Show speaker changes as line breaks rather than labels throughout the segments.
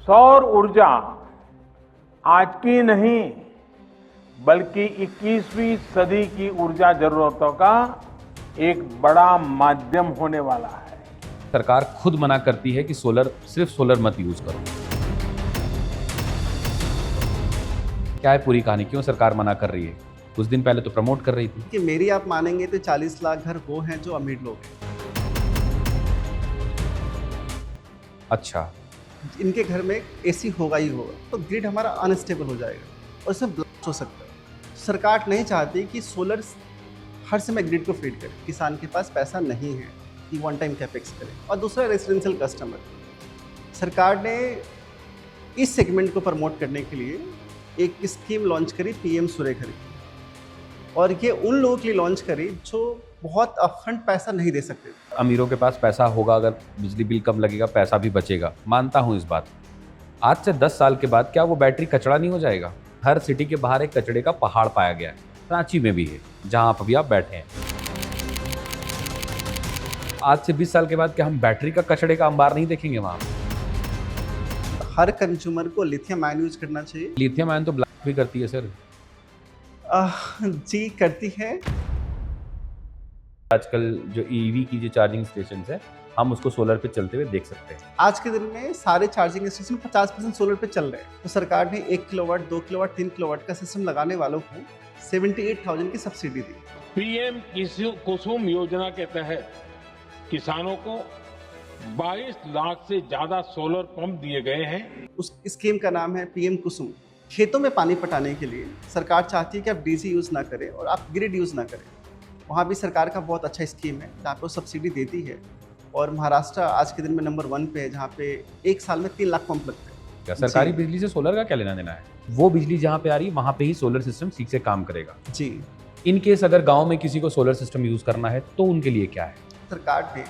सौर ऊर्जा आज की नहीं बल्कि 21वीं सदी की ऊर्जा जरूरतों का एक बड़ा माध्यम होने वाला है।
सरकार खुद मना करती है कि सिर्फ सोलर मत यूज करो। क्या है पूरी कहानी, क्यों सरकार मना कर रही है? कुछ दिन पहले तो प्रमोट कर रही थी
कि मेरी आप मानेंगे तो 40 लाख घर वो हैं जो अमीर लोग हैं।
अच्छा,
इनके घर में एसी होगा ही होगा, तो ग्रिड हमारा अनस्टेबल हो जाएगा और इसमें ब्लास्ट हो सकता है। सरकार नहीं चाहती कि सोलर हर समय ग्रिड को फीड करे। किसान के पास पैसा नहीं है कि वन टाइम कैपेक्स करे। और दूसरा रेजिडेंशियल कस्टमर, सरकार ने इस सेगमेंट को प्रमोट करने के लिए एक स्कीम लॉन्च करी, पीएम सूर्य घर की। और ये उन लोगों के लिए लॉन्च करी जो बहुत अपफ्रंट पैसा नहीं दे सकते।
अमीरों के पास पैसा होगा, अगर बिजली बिल कम लगेगा पैसा भी बचेगा, मानता हूँ इस बात। आज से 10 साल के बाद क्या वो बैटरी कचरा नहीं हो जाएगा? हर सिटी के बाहर एक कचड़े का पहाड़ पाया गया है, रांची में भी है जहाँ अभी आप बैठे हैं। आज से 20 साल के बाद क्या हम बैटरी का कचड़े का अंबार नहीं देखेंगे वहाँ?
हर कंज्यूमर को लिथियम आयन यूज करना चाहिए।
लिथियम आयन तो ब्लैक भी करती है सर।
जी करती है।
आजकल जो ईवी की जो चार्जिंग स्टेशन है, हम उसको सोलर पे चलते हुए देख सकते हैं।
आज के दिन में सारे चार्जिंग स्टेशन 50% सोलर पे चल रहे हैं। तो सरकार ने 1 किलोवाट, 2 किलोवाट, 3 किलोवाट का सिस्टम लगाने वालों को 78,000 की सब्सिडी दी।
पीएम कुसुम योजना के तहत किसानों को 22 लाख से ज्यादा सोलर पंप दिए गए हैं।
उस स्कीम का नाम है पीएम कुसुम। खेतों में पानी पटाने के लिए सरकार चाहती है कि आप डीसी यूज ना करें और आप ग्रिड यूज ना करें। वहाँ भी सरकार का बहुत अच्छा स्कीम है जहाँ पे वो सब्सिडी देती है। और महाराष्ट्र आज के दिन में नंबर 1 पे है जहाँ पे एक साल में 3 लाख पंप लगते हैं।
क्या सरकारी बिजली से सोलर का क्या लेना देना है? वो बिजली जहाँ पे आ रही है वहाँ पे ही सोलर सिस्टम ठीक से काम करेगा।
जी।
इन केस अगर गांव में किसी को सोलर सिस्टम यूज करना है तो उनके लिए क्या है?
सरकार ने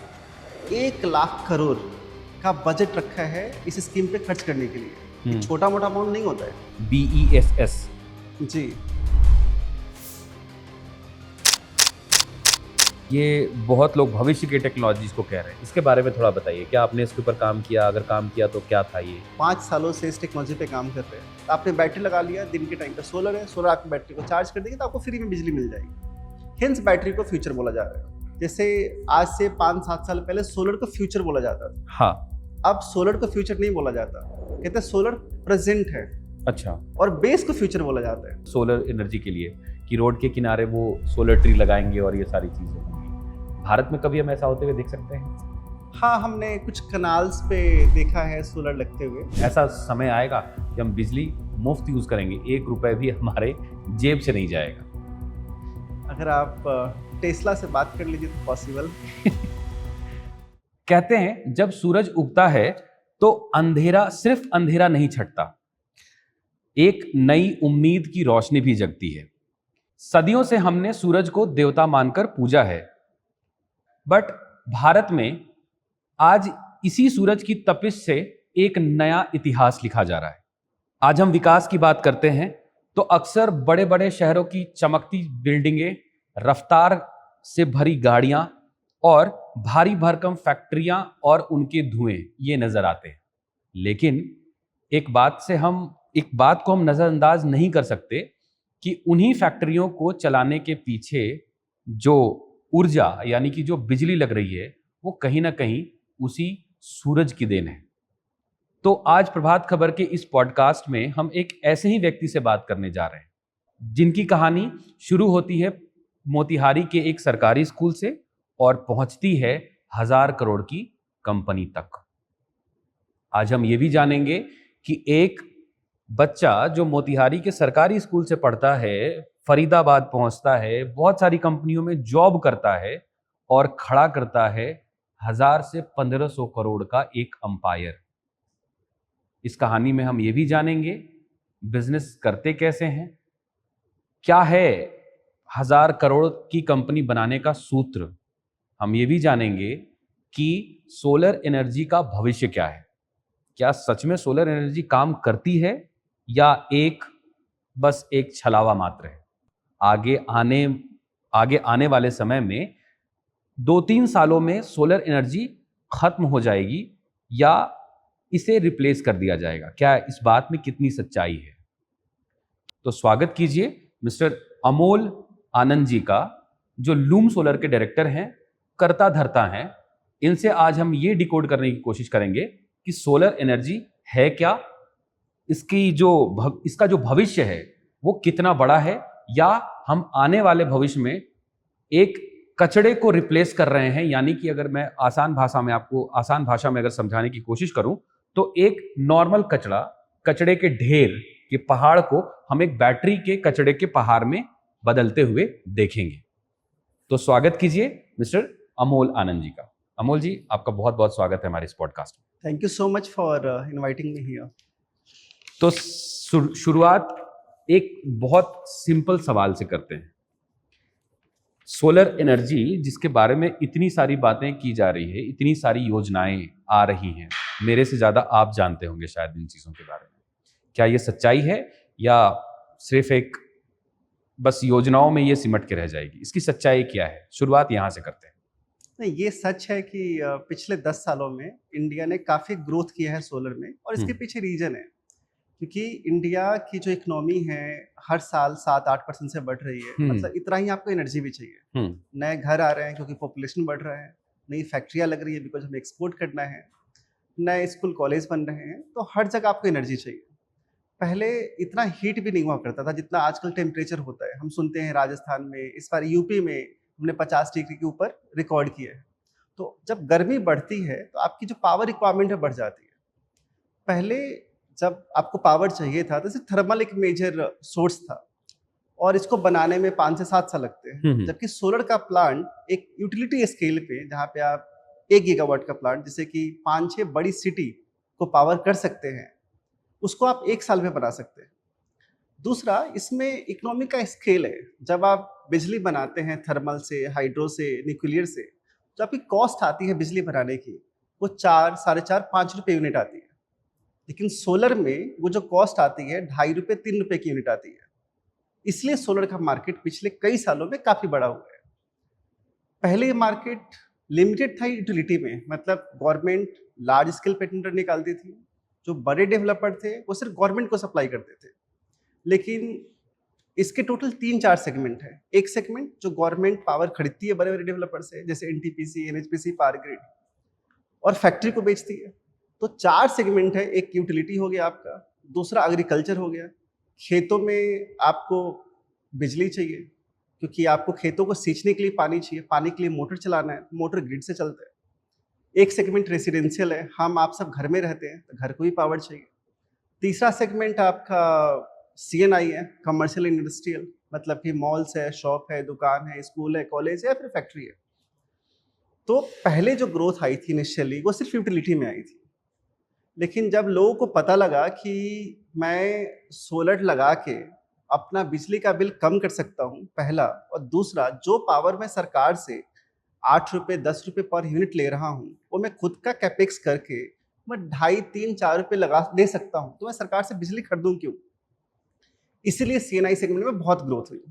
1 लाख करोड़ का बजट रखा है इस स्कीम पे खर्च करने के लिए। छोटा मोटा अमाउंट नहीं होता है।
BESS।
जी।
ये बहुत लोग भविष्य के टेक्नोलॉजीज को कह रहे हैं, इसके बारे में थोड़ा बताइए। क्या आपने इसके ऊपर काम किया? अगर काम किया तो क्या था ये?
5 सालों से इस टेक्नोलॉजी पे काम कर रहे हैं। आपने बैटरी लगा लिया, दिन के टाइम पे सोलर है, सोलर आपकी बैटरी को चार्ज कर देगी तो आपको फ्री में बिजली मिल जाएगी। हिंस बैटरी को फ्यूचर बोला जा रहा है। जैसे आज से 5-7 साल पहले सोलर को फ्यूचर बोला जाता था।
हाँ,
अब सोलर को फ्यूचर नहीं बोला जाता, कहते हैं सोलर प्रेजेंट है।
अच्छा।
और बेस को फ्यूचर बोला जाता है।
सोलर एनर्जी के लिए कि रोड के किनारे वो सोलर ट्री लगाएंगे और ये सारी चीजें होंगी। भारत में कभी हम ऐसा होते हुए देख सकते हैं?
हाँ, हमने कुछ कनाल्स पे देखा है सोलर लगते हुए।
ऐसा समय आएगा कि हम बिजली मुफ्त यूज करेंगे, 1 रुपए भी हमारे जेब से नहीं जाएगा।
अगर आप टेस्ला से बात कर लीजिए तो पॉसिबल।
कहते हैं जब सूरज उगता है तो अंधेरा सिर्फ अंधेरा नहीं छटता, एक नई उम्मीद की रोशनी भी जगती है। सदियों से हमने सूरज को देवता मानकर पूजा है, बट भारत में आज इसी सूरज की तपिश से एक नया इतिहास लिखा जा रहा है। आज हम विकास की बात करते हैं तो अक्सर बड़े बड़े शहरों की चमकती बिल्डिंगें, रफ्तार से भरी गाड़ियां और भारी भरकम फैक्ट्रियां और उनके धुएं ये नजर आते हैं। लेकिन एक बात को हम नजरअंदाज नहीं कर सकते कि उन्हीं फैक्ट्रियों को चलाने के पीछे जो ऊर्जा यानी कि जो बिजली लग रही है वो कहीं ना कहीं उसी सूरज की देन है। तो आज प्रभात खबर के इस पॉडकास्ट में हम एक ऐसे ही व्यक्ति से बात करने जा रहे हैं जिनकी कहानी शुरू होती है मोतिहारी के एक सरकारी स्कूल से और पहुंचती है 1000 करोड़ की कंपनी तक। आज हम ये भी जानेंगे कि एक बच्चा जो मोतिहारी के सरकारी स्कूल से पढ़ता है, फरीदाबाद पहुंचता है, बहुत सारी कंपनियों में जॉब करता है और खड़ा करता है 1000 से 1500 करोड़ का एक अंपायर। इस कहानी में हम ये भी जानेंगे बिजनेस करते कैसे हैं, क्या है 1000 करोड़ की कंपनी बनाने का सूत्र। हम ये भी जानेंगे कि सोलर एनर्जी का भविष्य क्या है, क्या सच में सोलर एनर्जी काम करती है या बस एक छलावा मात्र है। आगे आने वाले समय में 2-3 सालों में सोलर एनर्जी खत्म हो जाएगी या इसे रिप्लेस कर दिया जाएगा। क्या इस बात में कितनी सच्चाई है? तो स्वागत कीजिए मिस्टर अमोल आनंद जी का, जो लूम सोलर के डायरेक्टर हैं, कर्ता धर्ता हैं। इनसे आज हम ये डिकोड करने की कोशिश करेंगे कि सोलर एनर्जी है क्या, इसका जो भविष्य है वो कितना बड़ा है, या हम आने वाले भविष्य में एक कचड़े को रिप्लेस कर रहे हैं। यानी कि अगर मैं आसान भाषा में अगर समझाने की कोशिश करूं तो एक नॉर्मल कचड़े के ढेर के पहाड़ को हम एक बैटरी के कचड़े के पहाड़ में बदलते हुए देखेंगे। तो स्वागत कीजिए मिस्टर अमोल आनंद जी का। अमोल जी, आपका बहुत बहुत स्वागत है हमारे इस पॉडकास्ट में।
Thank you so much for inviting me here.
तो शुरुआत एक बहुत सिंपल सवाल से करते हैं। सोलर एनर्जी, जिसके बारे में इतनी सारी बातें की जा रही है, इतनी सारी योजनाएं आ रही हैं, मेरे से ज़्यादा आप जानते होंगे शायद इन चीज़ों के बारे में। क्या ये सच्चाई है या सिर्फ एक बस योजनाओं में ये सिमट के रह जाएगी? इसकी सच्चाई क्या है? शुरुआत यहाँ से करते हैं।
नहीं, ये सच है कि पिछले 10 सालों में इंडिया ने काफ़ी ग्रोथ किया है सोलर में, और इसके पीछे रीजन है क्योंकि इंडिया की जो इकोनॉमी है हर साल 7-8% से बढ़ रही है। मतलब इतना ही आपको एनर्जी भी चाहिए। नए घर आ रहे हैं क्योंकि पॉपुलेशन बढ़ रहा है, नई फैक्ट्रियाँ लग रही है बिकॉज हमें एक्सपोर्ट करना है, नए स्कूल कॉलेज बन रहे हैं, तो हर जगह आपको एनर्जी चाहिए। पहले इतना हीट भी नहीं हुआ करता था जितना आजकल टेम्परेचर होता है। हम सुनते हैं राजस्थान में, इस बार यूपी में हमने 50 डिग्री के ऊपर रिकॉर्ड किया है। तो जब गर्मी बढ़ती है तो आपकी जो पावर रिक्वायरमेंट है बढ़ जाती है। पहले जब आपको पावर चाहिए था तो सिर्फ थर्मल एक मेजर सोर्स था, और इसको बनाने में 5 से 7 साल लगते हैं। जबकि सोलर का प्लांट एक यूटिलिटी स्केल पे, जहाँ पे आप 1 गीगावाट का प्लांट, जिसे कि 5-6 बड़ी सिटी को पावर कर सकते हैं, उसको आप 1 साल में बना सकते हैं। दूसरा, इसमें इकोनॉमी का स्केल है। जब आप बिजली बनाते हैं थर्मल से, हाइड्रो से, न्यूक्लियर से, जो आपकी कॉस्ट आती है बिजली बनाने की, वो 4, 4.5, 5 रुपये यूनिट आती है। लेकिन सोलर में वो जो कॉस्ट आती है 2.5 रुपये, 3 रुपये की यूनिट आती है। इसलिए सोलर का मार्केट पिछले कई सालों में काफ़ी बड़ा हुआ है। पहले ये मार्केट लिमिटेड था यूटिलिटी में, मतलब गवर्नमेंट लार्ज स्केल पे टेंडर निकालती थी, जो बड़े डेवलपर थे वो सिर्फ गवर्नमेंट को सप्लाई करते थे। लेकिन इसके टोटल 3-4 सेगमेंट है। एक सेगमेंट जो गवर्नमेंट पावर खरीदती है बड़े बड़े डेवलपर से, जैसे एनटीपीसी, एनएचपीसी, पावर ग्रिड, और फैक्ट्री को बेचती है। तो 4 सेगमेंट है। एक यूटिलिटी हो गया आपका, दूसरा एग्रीकल्चर हो गया, खेतों में आपको बिजली चाहिए क्योंकि आपको खेतों को सींचने के लिए पानी चाहिए, पानी के लिए मोटर चलाना है, मोटर ग्रिड से चलता है। एक सेगमेंट रेसिडेंशियल है, हम आप सब घर में रहते हैं तो घर को भी पावर चाहिए। तीसरा सेगमेंट आपका CNI है, कमर्शियल इंडस्ट्रियल, मतलब कि मॉल्स है, शॉप है, दुकान है, स्कूल है, कॉलेज है, फिर फैक्ट्री है। तो पहले जो ग्रोथ आई थी इनिशियली वो सिर्फ यूटिलिटी में आई थी। लेकिन जब लोगों को पता लगा कि मैं सोलर लगा के अपना बिजली का बिल कम कर सकता हूँ, पहला, और दूसरा, जो पावर मैं सरकार से 8 रुपये, 10 रुपये पर यूनिट ले रहा हूँ, वो मैं खुद का कैपेक्स करके मैं 2.5, 3, 4 रुपये लगा दे सकता हूँ, तो मैं सरकार से बिजली खरीदूँ क्यों? इसीलिए CNI सेगमेंट में बहुत ग्रोथ हुई।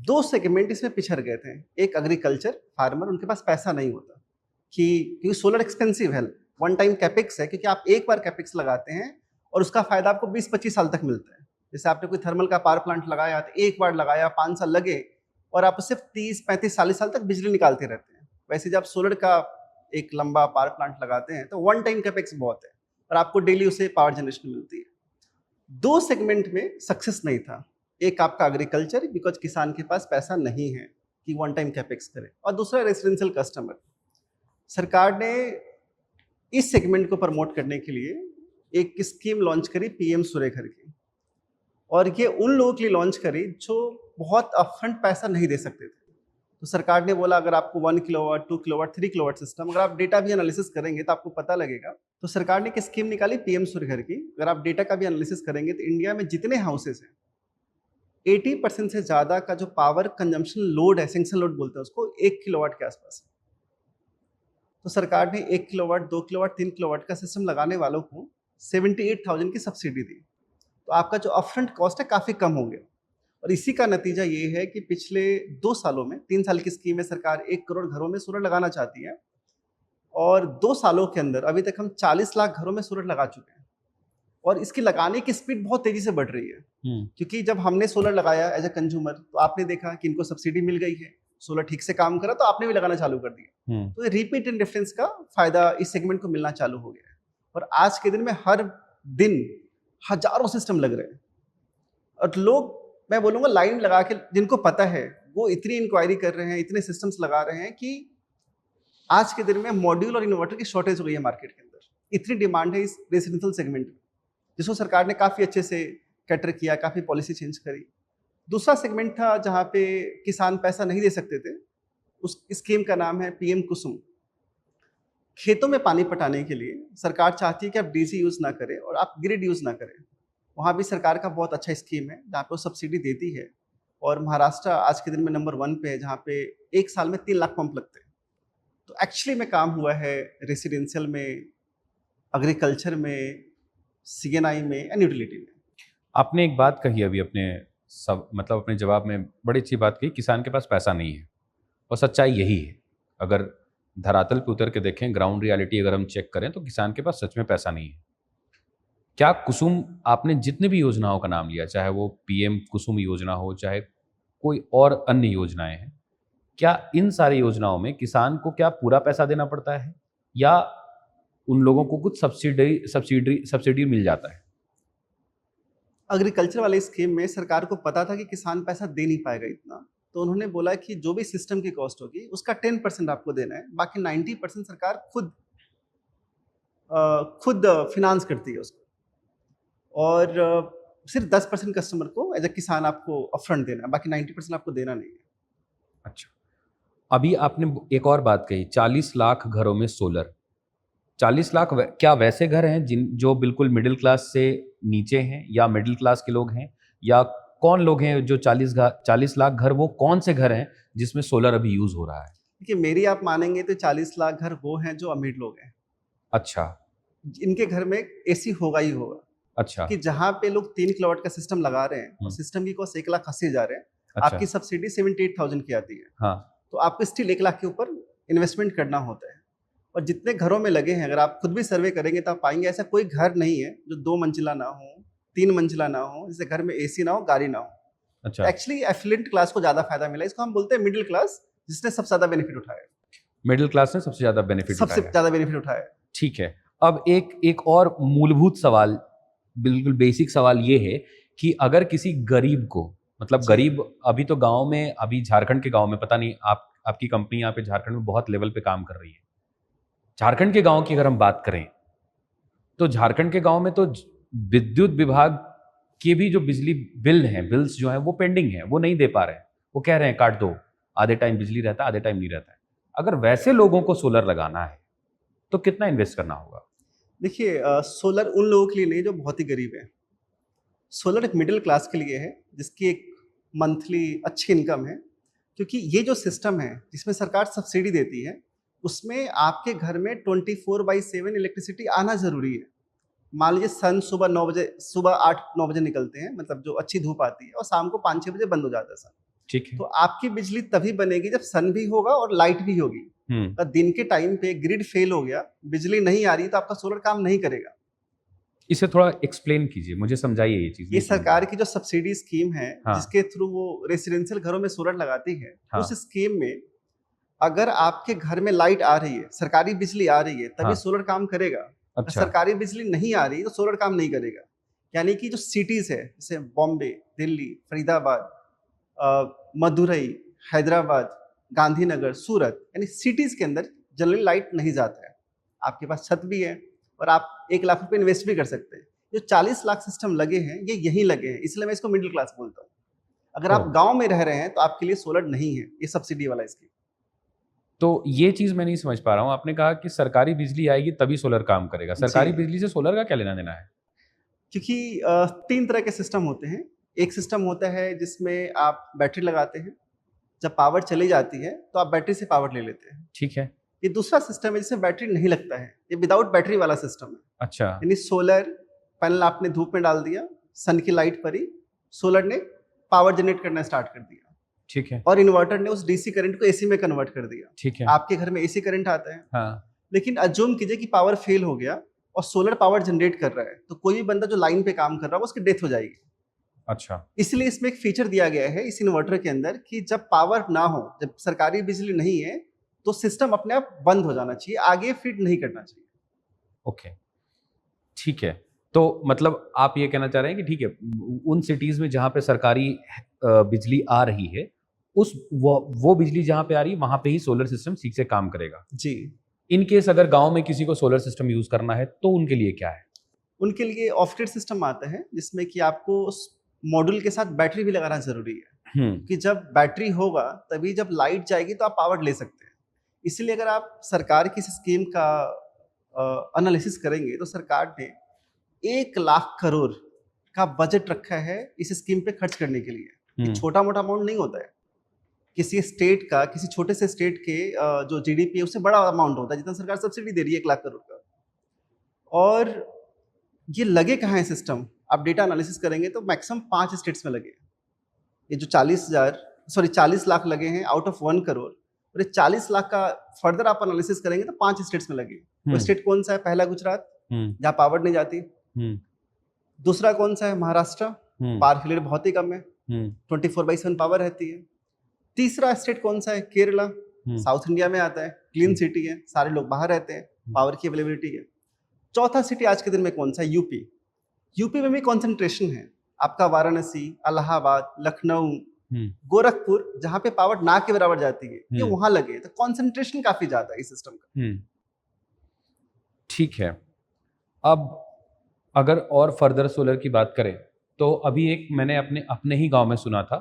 2 सेगमेंट इसमें पिछड़ गए थे। एक एग्रीकल्चर, फार्मर, उनके पास पैसा नहीं होता क्योंकि सोलर एक्सपेंसिव है, वन टाइम कैपेक्स है, क्योंकि आप एक बार कैपेक्स लगाते हैं और उसका फायदा आपको 20-25 साल तक मिलता है। जैसे आपने कोई थर्मल का पावर प्लांट लगाया तो एक बार लगाया, 5 साल लगे, और आप उससे 30, 35, 40 साल तक बिजली निकालते रहते हैं। वैसे जब सोलर का एक लंबा पावर प्लांट लगाते हैं तो वन टाइम कैपेक्स बहुत है और आपको डेली उसे पावर जनरेशन मिलती है। 2 सेगमेंट में सक्सेस नहीं था। एक आपका एग्रीकल्चर, बिकॉज किसान के पास पैसा नहीं है कि वन टाइम कैपेक्स करे, और दूसरा रेसिडेंशियल कस्टमर। सरकार ने इस सेगमेंट को प्रमोट करने के लिए एक स्कीम लॉन्च करी, PM सूर्य घर की, और ये उन लोगों के लिए लॉन्च करी जो बहुत अपफ्रंट पैसा नहीं दे सकते थे। तो सरकार ने बोला अगर आपको 1 किलोवाट, 2 किलोवाट, 3 किलोवाट सिस्टम, अगर आप डेटा भी एनालिसिस करेंगे तो आपको पता लगेगा। तो सरकार ने एक स्कीम निकाली PM सूर्य घर की। अगर आप डेटा का भी एनालिसिस करेंगे तो इंडिया में जितने हाउसेस हैं 80% से ज़्यादा का जो पावर कंजम्पशन लोड है, सैंक्शन लोड बोलते हैं उसको, 1 किलोवाट के आसपास है। तो सरकार ने 1 किलोवाट, 2 किलोवाट, 3 किलोवाट का सिस्टम लगाने वालों को 78,000 की सब्सिडी दी। तो आपका जो अपफ्रंट कॉस्ट है काफ़ी कम हो गया, और इसी का नतीजा ये है कि पिछले 2 सालों में, 3 साल की स्कीम में सरकार 1 करोड़ घरों में सोलर लगाना चाहती है। और 2 सालों के अंदर अभी तक हम 40 लाख घरों में सोलर लगा चुके हैं और इसकी लगाने की स्पीड बहुत तेजी से बढ़ रही है। क्योंकि जब हमने सोलर लगाया एज अ कंज्यूमर तो आपने देखा कि इनको सब्सिडी मिल गई है, सोलर ठीक से काम करा तो आपने भी लगाना चालू कर दिया। तो रिपीट एंड डिफरेंस का फायदा इस सेगमेंट को मिलना चालू हो गया है और आज के दिन में हर दिन हजारों सिस्टम लग रहे हैं और लोग, मैं बोलूंगा लाइन लगा के, जिनको पता है वो इतनी इंक्वायरी कर रहे हैं, इतने सिस्टम्स लगा रहे हैं कि आज के दिन में मॉड्यूल और इन्वर्टर की शॉर्टेज हो गई है मार्केट के अंदर। इतनी डिमांड है इस रेसिडेंशियल सेगमेंट में, जिसको सरकार ने काफ़ी अच्छे से कैटर किया, काफ़ी पॉलिसी चेंज करी। दूसरा सेगमेंट था जहाँ पे किसान पैसा नहीं दे सकते थे, उस स्कीम का नाम है पीएम कुसुम। खेतों में पानी पटाने के लिए सरकार चाहती है कि आप डीसी यूज़ ना करें और आप ग्रिड यूज़ ना करें। वहाँ भी सरकार का बहुत अच्छा स्कीम है जहाँ पे वो सब्सिडी देती है और महाराष्ट्र आज के दिन में नंबर 1 पे है जहाँ पे एक साल में 3 लाख पंप लगते हैं। तो एक्चुअली में काम हुआ है रेसिडेंशियल में, एग्रीकल्चर में, सीएनआई में एंड यूटिलिटी में।
आपने एक बात कही अभी अपने जवाब में बड़ी अच्छी बात कही, किसान के पास पैसा नहीं है और सच्चाई यही है। अगर धरातल पे उतर के देखें, ग्राउंड रियलिटी अगर हम चेक करें तो किसान के पास सच में पैसा नहीं है। क्या कुसुम, आपने जितने भी योजनाओं का नाम लिया, चाहे वो पीएम कुसुम योजना हो, चाहे कोई और अन्य योजनाएं हैं, क्या इन सारी योजनाओं में किसान को क्या पूरा पैसा देना पड़ता है या उन लोगों को कुछ सब्सिडी मिल जाता है?
एग्रीकल्चर वाले स्कीम में सरकार को पता था कि किसान पैसा दे नहीं पाएगा इतना, तो उन्होंने बोला कि जो भी सिस्टम की कॉस्ट होगी उसका 10% आपको देना है, बाकी 90% सरकार खुद फिनांस करती है उसको, और सिर्फ 10% कस्टमर को एज ए किसान आपको अपफ्रंट देना है, बाकी 90% आपको देना नहीं है।
अच्छा, अभी आपने एक और बात कही, 40 लाख घरों में सोलर। 40 लाख क्या वैसे घर हैं जो बिल्कुल मिडिल क्लास से नीचे हैं, या मिडिल क्लास के लोग हैं, या कौन लोग हैं जो 40 लाख घर, वो कौन से घर हैं जिसमें सोलर अभी यूज हो रहा है?
देखिए, मेरी आप मानेंगे तो 40 लाख घर वो हैं जो अमीर लोग हैं।
अच्छा,
इनके घर में एसी होगा ही होगा।
अच्छा,
कि जहाँ पे लोग 3 किलोवाट का सिस्टम लगा रहे हैं और सिस्टम की कॉस्ट 1,80,000 है,
अच्छा,
आपकी सब्सिडी 78,000 की आती है।
हाँ,
तो आपको स्टिल 1 लाख के ऊपर इन्वेस्टमेंट करना होता है। और जितने घरों में लगे हैं, अगर आप खुद भी सर्वे करेंगे तो आप पाएंगे ऐसा कोई घर नहीं है जो 2 मंजिला ना हो, 3 मंजिला ना हो, जिससे घर में एसी ना हो, गाड़ी ना हो।
अच्छा,
एक्चुअली एफिलिएंट क्लास को ज्यादा फायदा मिला, इसको हम बोलते हैं मिडिल क्लास, जिसने सबसे ज्यादा बेनिफिट उठाया।
मिडिल क्लास ने सबसे ज्यादा बेनिफिट
उठाया।
ठीक है। अब एक और मूलभूत सवाल, बिल्कुल बेसिक सवाल ये है कि अगर किसी गरीब को, मतलब गरीब, अभी तो गांव में, अभी झारखंड के गांव में, पता नहीं आपकी कंपनी यहाँ पे झारखंड में बहुत लेवल पे काम कर रही है। झारखंड के गांव की अगर हम बात करें तो झारखंड के गांव में तो विद्युत विभाग के भी जो बिजली बिल्स जो हैं वो पेंडिंग है, वो नहीं दे पा रहे हैं। वो कह रहे हैं काट दो, आधे टाइम बिजली रहता है, आधे टाइम नहीं रहता है। अगर वैसे लोगों को सोलर लगाना है तो कितना इन्वेस्ट करना होगा?
देखिए, सोलर उन लोगों के लिए नहीं जो बहुत ही गरीब है। सोलर एक मिडिल क्लास के लिए है जिसकी एक मंथली अच्छी इनकम है, क्योंकि ये जो सिस्टम है जिसमें सरकार सब्सिडी देती है, उसमें आपके घर में 24/7 इलेक्ट्रिसिटी आना जरूरी है। मान लीजिए सन सुबह 8-9 बजे निकलते हैं, मतलब जो अच्छी धूप आती है, और शाम को 5-6 बजे बंद हो जाता है सन।
ठीक है।
तो आपकी बिजली तभी बनेगी जब सन भी होगा और लाइट भी होगी। और दिन के टाइम पे ग्रिड फेल हो गया, बिजली नहीं आ रही, तो आपका सोलर काम नहीं करेगा।
इसे थोड़ा एक्सप्लेन कीजिए, मुझे समझाइए ये चीज।
ये सरकार की जो सब्सिडी स्कीम है,
हाँ,
जिसके थ्रू वो रेसिडेंशियल घरों में सोलर लगाती है,
हाँ,
उस स्कीम में अगर आपके घर में लाइट आ रही है, सरकारी बिजली आ रही है, तभी
हाँ,
सोलर काम करेगा।
अच्छा,
सरकारी बिजली नहीं आ रही तो सोलर काम नहीं करेगा। यानी कि जो सिटीज है, जैसे बॉम्बे, दिल्ली, फरीदाबाद, मदुरई, हैदराबाद, गांधीनगर, सूरत, यानी सिटीज के अंदर जनरली लाइट नहीं जाता है। आपके पास छत भी है और आप 1 लाख रुपए इन्वेस्ट भी कर सकते हैं। जो 40 लाख सिस्टम लगे हैं, ये यहीं लगे हैं, इसलिए मैं इसको मिडिल क्लास बोलता हूँ। अगर आप गांव में रह रहे हैं तो आपके लिए सोलर नहीं है ये सब्सिडी वाला स्कीम।
तो ये चीज मैं नहीं समझ पा रहा हूँ। आपने कहा कि सरकारी बिजली आएगी तभी सोलर काम करेगा। सरकारी बिजली से सोलर का क्या लेना देना है?
क्योंकि 3 तरह के सिस्टम होते हैं। एक सिस्टम होता है जिसमें आप बैटरी लगाते हैं, जब पावर चली जाती है तो आप बैटरी से पावर ले लेते हैं।
ठीक है।
ये दूसरा सिस्टम है जिसमें बैटरी नहीं लगता है, ये विदाउट बैटरी वाला सिस्टम है।
अच्छा,
यानी सोलर पैनल आपने धूप में डाल दिया, सन की लाइट पड़ी, सोलर ने पावर जनरेट करना स्टार्ट कर दिया।
ठीक है।
और इन्वर्टर ने उस डीसी करंट को एसी में कन्वर्ट कर दिया।
ठीक है।
आपके घर में एसी करंट आता है,
हाँ,
लेकिन अज्यूम कीजिए कि पावर फेल हो गया और सोलर पावर जनरेट कर रहा है, तो कोई भी बंदा जो लाइन पे काम कर रहा है उसकी डेथ हो जाएगी।
अच्छा।
इसलिए इसमें एक फीचर दिया गया है इस इन्वर्टर के अंदर कि जब पावर ना हो, जब सरकारी बिजली नहीं है, तो सिस्टम अपने आप बंद हो जाना चाहिए, आगे फीड नहीं करना चाहिए।
ओके, ठीक है। तो मतलब आप ये कहना चाह रहे हैं कि ठीक है, उन सिटीज में जहां पे सरकारी बिजली आ रही है, उस वो बिजली जहां पे आ रही है वहां पे ही सोलर सिस्टम ठीक से काम करेगा।
जी।
इन केस अगर गांव में किसी को सोलर सिस्टम यूज करना है तो उनके लिए क्या है?
उनके लिए ऑफ ग्रिड सिस्टम आता है जिसमें कि आपको उस मॉड्यूल के साथ बैटरी भी लगाना जरूरी है, कि जब बैटरी होगा तभी जब लाइट जाएगी तो आप पावर ले सकते हैं। इसलिए अगर आप सरकार की इस स्कीम का एनालिसिस करेंगे तो सरकार ने 1 लाख करोड़ का बजट रखा है इस स्कीम पे खर्च करने के लिए। ये छोटा मोटा अमाउंट नहीं होता है। किसी स्टेट का, किसी छोटे से स्टेट के जो जीडीपी है उससे बड़ा अमाउंट होता है जितना सरकार सब्सिडी दे रही है 1 लाख करोड़ का। और ये लगे कहाँ है सिस्टम, आप डेटा एनालिसिस करेंगे तो मैक्सिमम 5 स्टेट्स में लगे। ये जो 40 लाख लगे हैं आउट ऑफ 1 करोड़, और ये 40 लाख का फर्दर आप एनालिसिस करेंगे तो 5 स्टेट्स में लगे। वो स्टेट कौन सा है? पहला गुजरात, जहाँ पावर नहीं जाती। दूसरा कौन सा है? महाराष्ट्र, पावर फेलियर बहुत ही कम है, 24/7 पावर रहती है। तीसरा स्टेट कौन सा है? केरला, साउथ इंडिया में आता है, क्लीन सिटी है, सारे लोग बाहर रहते हैं, पावर की अवेलेबिलिटी है। चौथा सिटी आज के दिन में कौन सा है? यूपी। यूपी में भी कॉन्सेंट्रेशन है आपका, वाराणसी, इलाहाबाद, लखनऊ, गोरखपुर, जहां पे पावर ना के बराबर जाती है, ये वहां लगे। तो कॉन्सेंट्रेशन काफी ज्यादा है इस सिस्टम का।
ठीक है। अब अगर और फर्दर सोलर की बात करें तो अभी एक मैंने अपने ही गांव में सुना था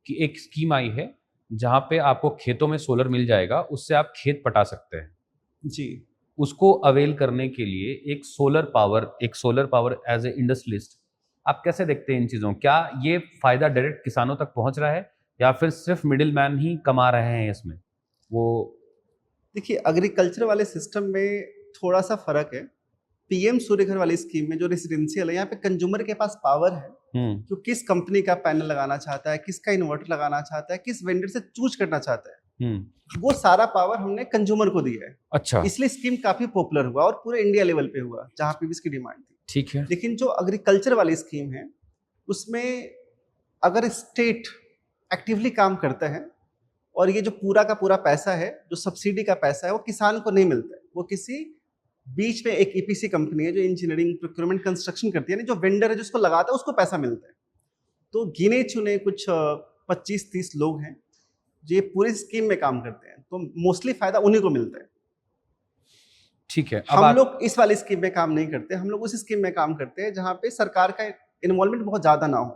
कि एक स्कीम आई है जहां पे आपको खेतों में सोलर मिल जाएगा, उससे आप खेत पटा सकते हैं
जी।
उसको अवेल करने के लिए एक solar power as a industrialist आप कैसे देखते हैं इन चीज़ों? क्या ये फायदा डायरेक्ट किसानों तक पहुंच रहा है या फिर सिर्फ मिडिल मैन ही कमा रहे हैं इसमें? वो
देखिए, एग्रीकल्चर वाले सिस्टम में थोड़ा सा फर्क है। पीएम सूर्य घर वाली स्कीम में जो रेसिडेंशियल है, यहाँ पे कंज्यूमर के पास पावर है जो किस कंपनी का पैनल लगाना चाहता है, किसका इन्वर्टर लगाना चाहता है, किस वेंडर से चूज करना चाहता है, वो सारा पावर हमने कंज्यूमर को दिया है।
अच्छा।
इसलिए स्कीम काफी पॉपुलर हुआ और पूरे इंडिया लेवल पे हुआ जहाँ पे भी इसकी डिमांड थी।
ठीक है।
लेकिन जो एग्रीकल्चर वाली स्कीम है उसमें अगर स्टेट एक्टिवली काम करता है और ये जो पूरा का पूरा पैसा है, जो सब्सिडी का पैसा है, वो किसान को नहीं मिलता है, वो किसी बीच में एक ईपीसी कंपनी है जो इंजीनियरिंग, प्रोक्योरमेंट, कंस्ट्रक्शन करती है, जो वेंडर है, जो उसको लगाता है, उसको पैसा मिलता है। तो गिने चुने कुछ 25-30 लोग हैं जो ये पूरी स्कीम में काम करते हैं, तो मोस्टली फायदा उन्हीं को मिलता है।
ठीक है।
हम लोग इस वाली स्कीम में काम नहीं करते, हम लोग उस स्कीम में काम करते हैं जहाँ पे सरकार का इन्वॉल्वमेंट बहुत ज़्यादा ना हो,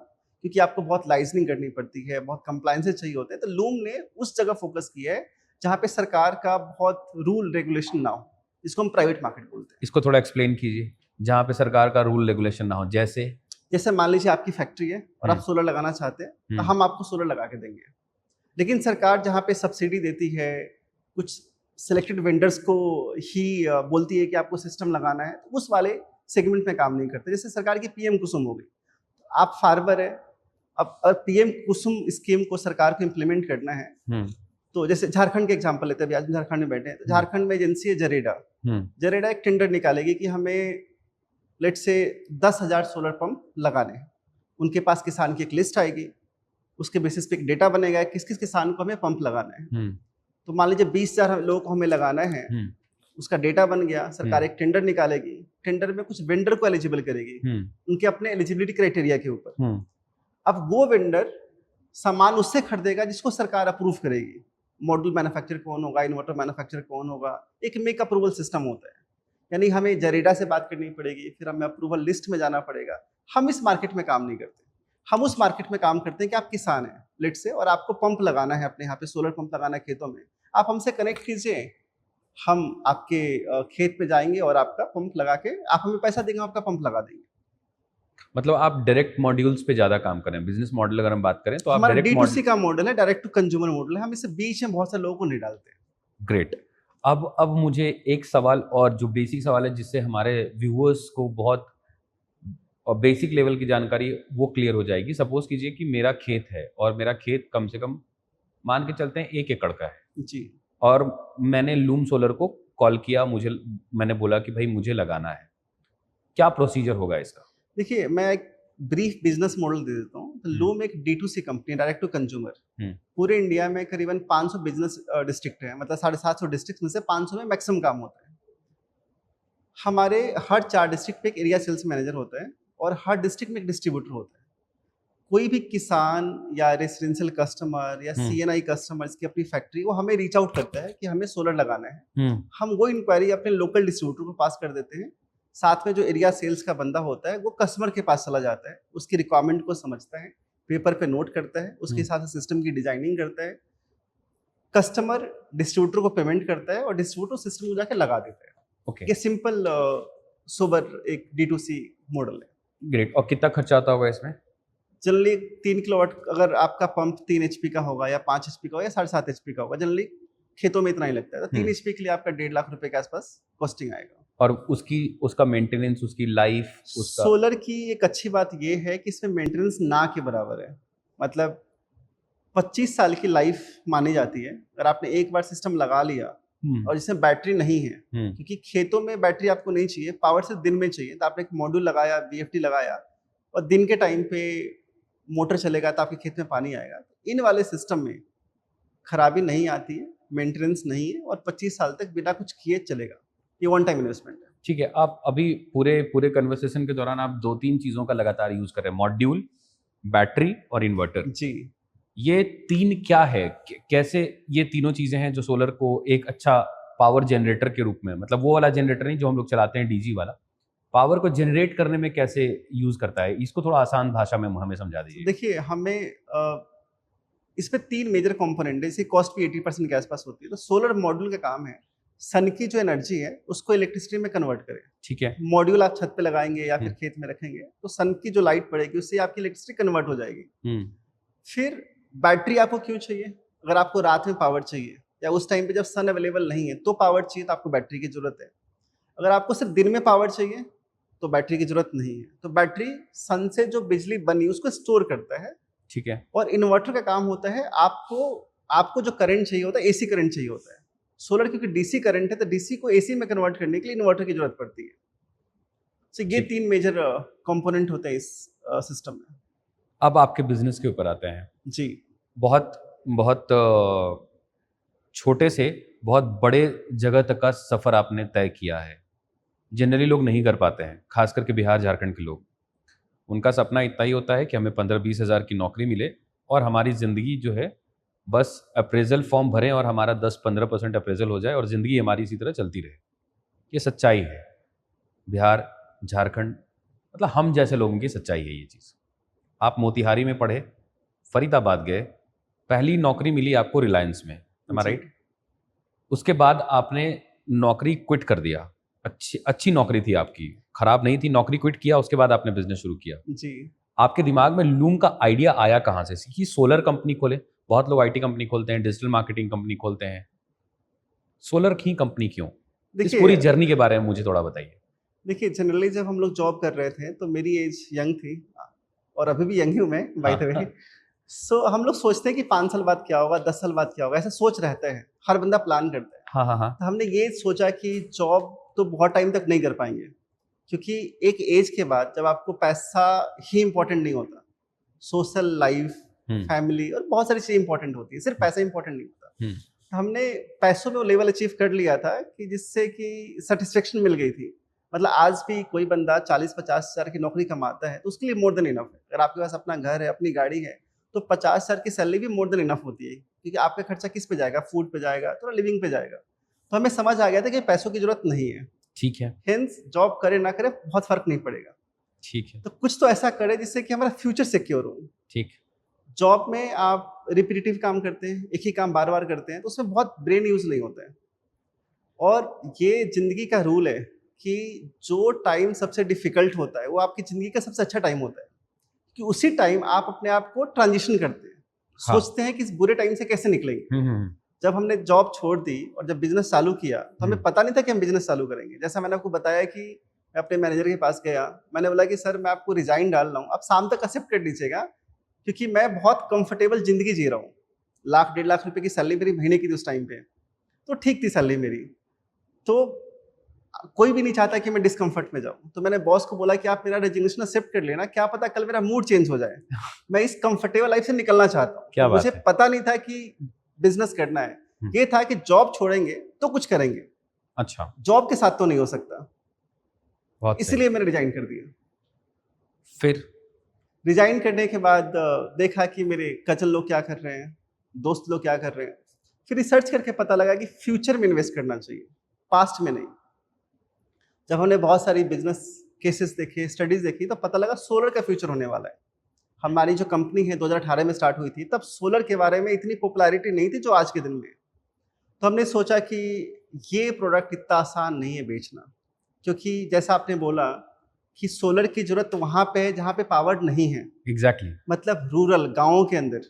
क्योंकि आपको बहुत लाइसेंसिंग करनी पड़ती है, बहुत कंप्लायंसेस चाहिए होते हैं। तो लूम ने उस जगह फोकस किया है जहाँ पे सरकार का बहुत रूल रेगुलेशन ना हो, इसको हम प्राइवेट मार्केट बोलते हैं।
इसको थोड़ा एक्सप्लेन कीजिए। जहाँ पे सरकार का रूल रेगुलेशन ना हो, जैसे
मान लीजिए आपकी फैक्ट्री है और आप सोलर लगाना चाहते हैं, तो हम आपको सोलर लगा के देंगे। लेकिन सरकार जहाँ पे सब्सिडी देती है, कुछ सिलेक्टेड वेंडर्स को ही बोलती है कि आपको सिस्टम लगाना है, तो उस वाले सेगमेंट में काम नहीं करते। जैसे सरकार की पीएम कुसुम हो गई, आप फार्मर है, अब पीएम कुसुम स्कीम को सरकार को इम्प्लीमेंट करना है, तो जैसे झारखंड के एग्जांपल लेते हैं, आज झारखंड में बैठे हैं, तो झारखंड में एजेंसी है जरेडा एक टेंडर निकालेगी कि हमें लेट से 10,000 सोलर पंप लगाने हैं। उनके पास किसान की एक लिस्ट आएगी, उसके बेसिस पे एक डेटा बनेगा किस किस किसान को हमें पंप लगाना है। तो मान लीजिए 20,000 लोगों को हमें लगाना है, उसका डेटा बन गया, सरकार एक टेंडर निकालेगी, टेंडर में कुछ वेंडर को एलिजिबल करेगी उनके अपने एलिजिबिलिटी क्राइटेरिया के ऊपर। अब वो वेंडर सामान उससे खरीदेगा जिसको सरकार अप्रूव करेगी। मॉड्यूल मैन्युफैक्चरर कौन होगा, इन्वर्टर मैन्युफैक्चरर कौन होगा, एक मेक अप्रूवल सिस्टम होता है। यानी हमें जरेडा से बात करनी पड़ेगी, फिर हमें अप्रूवल लिस्ट में जाना पड़ेगा। हम इस मार्केट में काम नहीं करते, हम उस मार्केट में काम करते हैं कि आप किसान हैं लेट से, और आपको पंप लगाना है, अपने यहाँ पे सोलर पंप लगाना है खेतों में, आप हमसे कनेक्ट कीजिए, हम आपके खेत में जाएंगे और आपका पंप लगा के आप हमें पैसा देंगे, आपका पंप लगा देंगे।
मतलब आप डायरेक्ट मॉड्यूल्स पे ज्यादा काम करें। बिजनेस मॉडल अगर हम बात करें तो आप
हमारा D2C का मॉडल है, डायरेक्ट टू कंज्यूमर मॉडल है, हम इससे बीच में बहुत सारे लोगों को नहीं डालते।
ग्रेट। अब मुझे एक सवाल, और जो बेसिक सवाल है जिससे हमारे व्यूअर्स को बहुत बेसिक लेवल की जानकारी वो क्लियर हो जाएगी। सपोज कीजिए कि मेरा खेत है और मेरा खेत कम से कम मान के चलते हैं 1 एकड़ का है
जी,
और मैंने लूम सोलर को कॉल किया, मैंने बोला कि भाई मुझे लगाना है, क्या प्रोसीजर होगा इसका?
देखिए, मैं एक ब्रीफ बिजनेस मॉडल दे देता हूँ। तो लूम एक D2C company, direct to consumer. पूरे इंडिया में करीबन 500 बिजनेस डिस्ट्रिक्ट है, मतलब 750 डिस्ट्रिक्ट में से 500 में मैक्सिमम काम होता है। हमारे हर 4 डिस्ट्रिक्ट पे एक एरिया सेल्स मैनेजर होता है और हर डिस्ट्रिक्ट में एक डिस्ट्रीब्यूटर होता है। कोई भी किसान या रेसिडेंशियल कस्टमर या CNI कस्टमर्स की अपनी फैक्ट्री, वो हमें रीच आउट करता है कि हमें सोलर लगाना है। हम वो इंक्वायरी अपने लोकल डिस्ट्रीब्यूटर को पास कर देते हैं। साथ में जो एरिया सेल्स का बंदा होता है वो कस्टमर के पास चला जाता है, उसकी रिक्वायरमेंट को समझता है, पेपर पे नोट करता है, उसके हिसाब से सिस्टम की डिजाइनिंग करता है। कस्टमर डिस्ट्रीब्यूटर को पेमेंट करता है और डिस्ट्रीब्यूटर सिस्टम को जाके लगा देता है।
ओके,
ये सिंपल सोबर एक D2C मॉडल है।
ग्रेट। और कितना खर्चा आता होगा इसमें?
जनरली 3 किलोवाट, अगर आपका पंप 3 HP का होगा या 5 HP का होगा या 7.5 HP का होगा, जनरली खेतों में इतना ही लगता है। तो 3 HP के लिए आपका 1.5 लाख रुपए के आसपास कॉस्टिंग आएगा।
और उसका मेंटेनेंस, उसकी लाइफ, उसका
सोलर की एक अच्छी बात ये है कि इसमें मेंटेनेंस ना के बराबर है। मतलब 25 साल की लाइफ मानी जाती है अगर आपने एक बार सिस्टम लगा लिया और जिसमें बैटरी नहीं है, क्योंकि खेतों में बैटरी आपको नहीं चाहिए, पावर सिर्फ दिन में चाहिए। तो आपने एक मॉड्यूल लगाया, BFT लगाया और दिन के टाइम पे मोटर चलेगा तो आपके खेत में पानी आएगा। इन वाले सिस्टम में खराबी नहीं आती है, मेंटेनेंस नहीं है और 25 साल तक बिना कुछ किए चलेगा। ये वन टाइम इन्वेस्टमेंट है।
ठीक है। आप अभी पूरे कन्वर्सेशन के दौरान आप 2-3 चीजों का लगातार यूज कर रहे हैं, मॉड्यूल, बैटरी और इन्वर्टर।
जी,
ये 3 क्या है? कैसे ये तीनों चीजें हैं जो सोलर को एक अच्छा पावर जनरेटर के रूप में, मतलब वो वाला जनरेटर नहीं जो हम लोग चलाते हैं डीजी वाला, पावर को जनरेट करने में कैसे यूज करता है? इसको थोड़ा आसान भाषा में हमें समझा दीजिए।
देखिए, हमें इसमें 3 मेजर कंपोनेंट है। इसकी कॉस्ट भी 80% के आसपास होती है। तो सोलर मॉड्यूल का काम है सन की जो एनर्जी है उसको इलेक्ट्रिसिटी में कन्वर्ट करें।
ठीक है।
मॉड्यूल आप छत पे लगाएंगे या फिर खेत में रखेंगे तो सन की जो लाइट पड़ेगी उससे आपकी इलेक्ट्रिसिटी कन्वर्ट हो जाएगी। फिर बैटरी आपको क्यों चाहिए? अगर आपको रात में पावर चाहिए या उस टाइम पे जब सन अवेलेबल नहीं है तो पावर चाहिए, तो आपको बैटरी की जरूरत है। अगर आपको सिर्फ दिन में पावर चाहिए तो बैटरी की जरूरत नहीं है। तो बैटरी सन से जो बिजली बनी उसको स्टोर करता है।
ठीक है।
और इन्वर्टर का काम होता है आपको जो करंट चाहिए होता है, एसी करंट चाहिए होता है। सोलर क्योंकि डीसी करंट है तो डीसी को एसी में कन्वर्ट करने के लिए इन्वर्टर की जरूरत पड़ती है। तो ये 3 मेजर कंपोनेंट होते हैं इस सिस्टम में।
अब आपके बिजनेस के ऊपर आते हैं
जी।
बहुत छोटे से बहुत बड़े जगह तक का सफर आपने तय किया है। जनरली लोग नहीं कर पाते हैं, खास करके बिहार झारखंड के लोग। उनका सपना इतना ही होता है कि हमें 15-20 हज़ार की नौकरी मिले और हमारी ज़िंदगी जो है बस अप्रेजल फॉर्म भरें और हमारा 10-15% अप्रेजल हो जाए और ज़िंदगी हमारी इसी तरह चलती रहे। ये सच्चाई है बिहार झारखंड, मतलब हम जैसे लोगों की सच्चाई है ये चीज़। आप मोतिहारी में पढ़े, फरीदाबाद गए, पहली नौकरी मिली आपको रिलायंस में, राइट? उसके बाद आपने नौकरी क्विट कर दिया। अच्छी नौकरी थी आपकी, खराब नहीं थी, नौकरी क्विट किया, उसके बाद आपने बिजनेस शुरू किया।
जी।
आपके दिमाग में लूम का आइडिया आया कहाँ से कि सोलर कंपनी खोले? बहुत लोग आईटी कंपनी खोलते हैं, डिजिटल मार्केटिंग कंपनी खोलते हैं, सोलर की कंपनी क्यों? इस पूरी जर्नी के बारे में मुझे थोड़ा बताइए।
देखिए, जनरली जब हम लोग जॉब कर रहे थे तो मेरी एज यंग थी और अभी भी यंग ही हूँ मैं, बाय द वे। सो हम लोग सोचते हैं कि 5 साल बाद क्या होगा, 10 साल बाद क्या होगा, ऐसा सोच रहता है, हर बंदा प्लान करता है।
हाँ।
तो हमने ये सोचा कि जॉब तो बहुत टाइम तक नहीं कर पाएंगे, क्योंकि एक एज के बाद जब आपको पैसा ही इंपॉर्टेंट नहीं होता, सोशल लाइफ, फैमिली और बहुत सारी चीजें इंपॉर्टेंट होती है, सिर्फ पैसा इंपॉर्टेंट नहीं होता। तो हमने पैसों में वो लेवल अचीव कर लिया था कि जिससे कि सेटिस्फेक्शन मिल गई थी। मतलब आज भी कोई बंदा 40-50 हज़ार की नौकरी कमाता है तो उसके लिए मोर देन इनफ है। अगर आपके पास अपना घर है, अपनी गाड़ी है, तो 50 हज़ार की सैलरी भी मोर देन इनफ होती है, क्योंकि आपका खर्चा किस पे जाएगा? फूड पे जाएगा, थोड़ा लिविंग पे जाएगा। तो हमें समझ आ गया था कि पैसों की जरूरत नहीं है।
ठीक है।
हेंस जॉब करे ना करे बहुत फर्क नहीं पड़ेगा।
ठीक है।
तो कुछ तो ऐसा करे जिससे कि हमारा फ्यूचर सिक्योर हो।
ठीक।
जॉब में आप रिपीटेटिव काम करते हैं, एक ही काम बार बार करते हैं, तो उसमें बहुत ब्रेन यूज नहीं होता है। और ये जिंदगी का रूल है कि जो टाइम सबसे डिफिकल्ट होता है वो आपकी जिंदगी का सबसे अच्छा टाइम होता है, कि उसी टाइम आप अपने आप को ट्रांजिशन करते हैं।
हाँ।
सोचते हैं कि इस बुरे टाइम से कैसे निकलेंगे। जब हमने जॉब छोड़ दी और जब बिजनेस चालू किया तो हमें पता नहीं था कि हम बिजनेस चालू करेंगे। जैसा मैंने आपको बताया कि मैं अपने मैनेजर के पास गया, मैंने बोला कि सर मैं आपको रिजाइन डाल रहा हूँ, आप शाम तक एक्सेप्ट कर लीजिएगा, क्योंकि मैं बहुत कंफर्टेबल जिंदगी जी रहा हूँ। 1-1.5 लाख रुपए की सैलरी मेरी महीने की थी उस टाइम पे, तो ठीक थी सैलरी मेरी। तो कोई भी नहीं चाहता कि मैं डिस्कम्फर्ट में जाऊं। तो मैंने बॉस को बोला कि आप मेरा रेजिग्नेशन एक्सेप्ट कर लेना, क्या पता कल मेरा मूड चेंज हो जाए। मैं इस कंफर्टेबल लाइफ से निकलना चाहता हूँ।
क्या
तो
बात
मुझे
है।
पता नहीं था कि बिजनेस करना है। ये था कि जॉब छोड़ेंगे तो कुछ करेंगे,
अच्छा,
जॉब के साथ तो नहीं हो सकता,
बहुत सही।
इसलिए मैंने रिजाइन कर दिया।
फिर
रिजाइन करने के बाद देखा कि मेरे कजन लोग क्या कर रहे हैं, दोस्त लोग क्या कर रहे हैं। फिर रिसर्च करके पता लगा कि फ्यूचर में इन्वेस्ट करना चाहिए, पास्ट में नहीं। जब हमने बहुत सारी बिजनेस केसेस देखे, स्टडीज देखी, तो पता लगा सोलर का फ्यूचर होने वाला है। हमारी जो कंपनी है 2018 में स्टार्ट हुई थी, तब सोलर के बारे में इतनी पॉपुलैरिटी नहीं थी जो आज के दिन में है। तो हमने सोचा कि ये प्रोडक्ट इतना आसान नहीं है बेचना, क्योंकि जैसा आपने बोला कि सोलर की जरूरत वहाँ पे है जहाँ पे पावर नहीं है।
एग्जैक्टली
मतलब रूरल गाँवों के अंदर,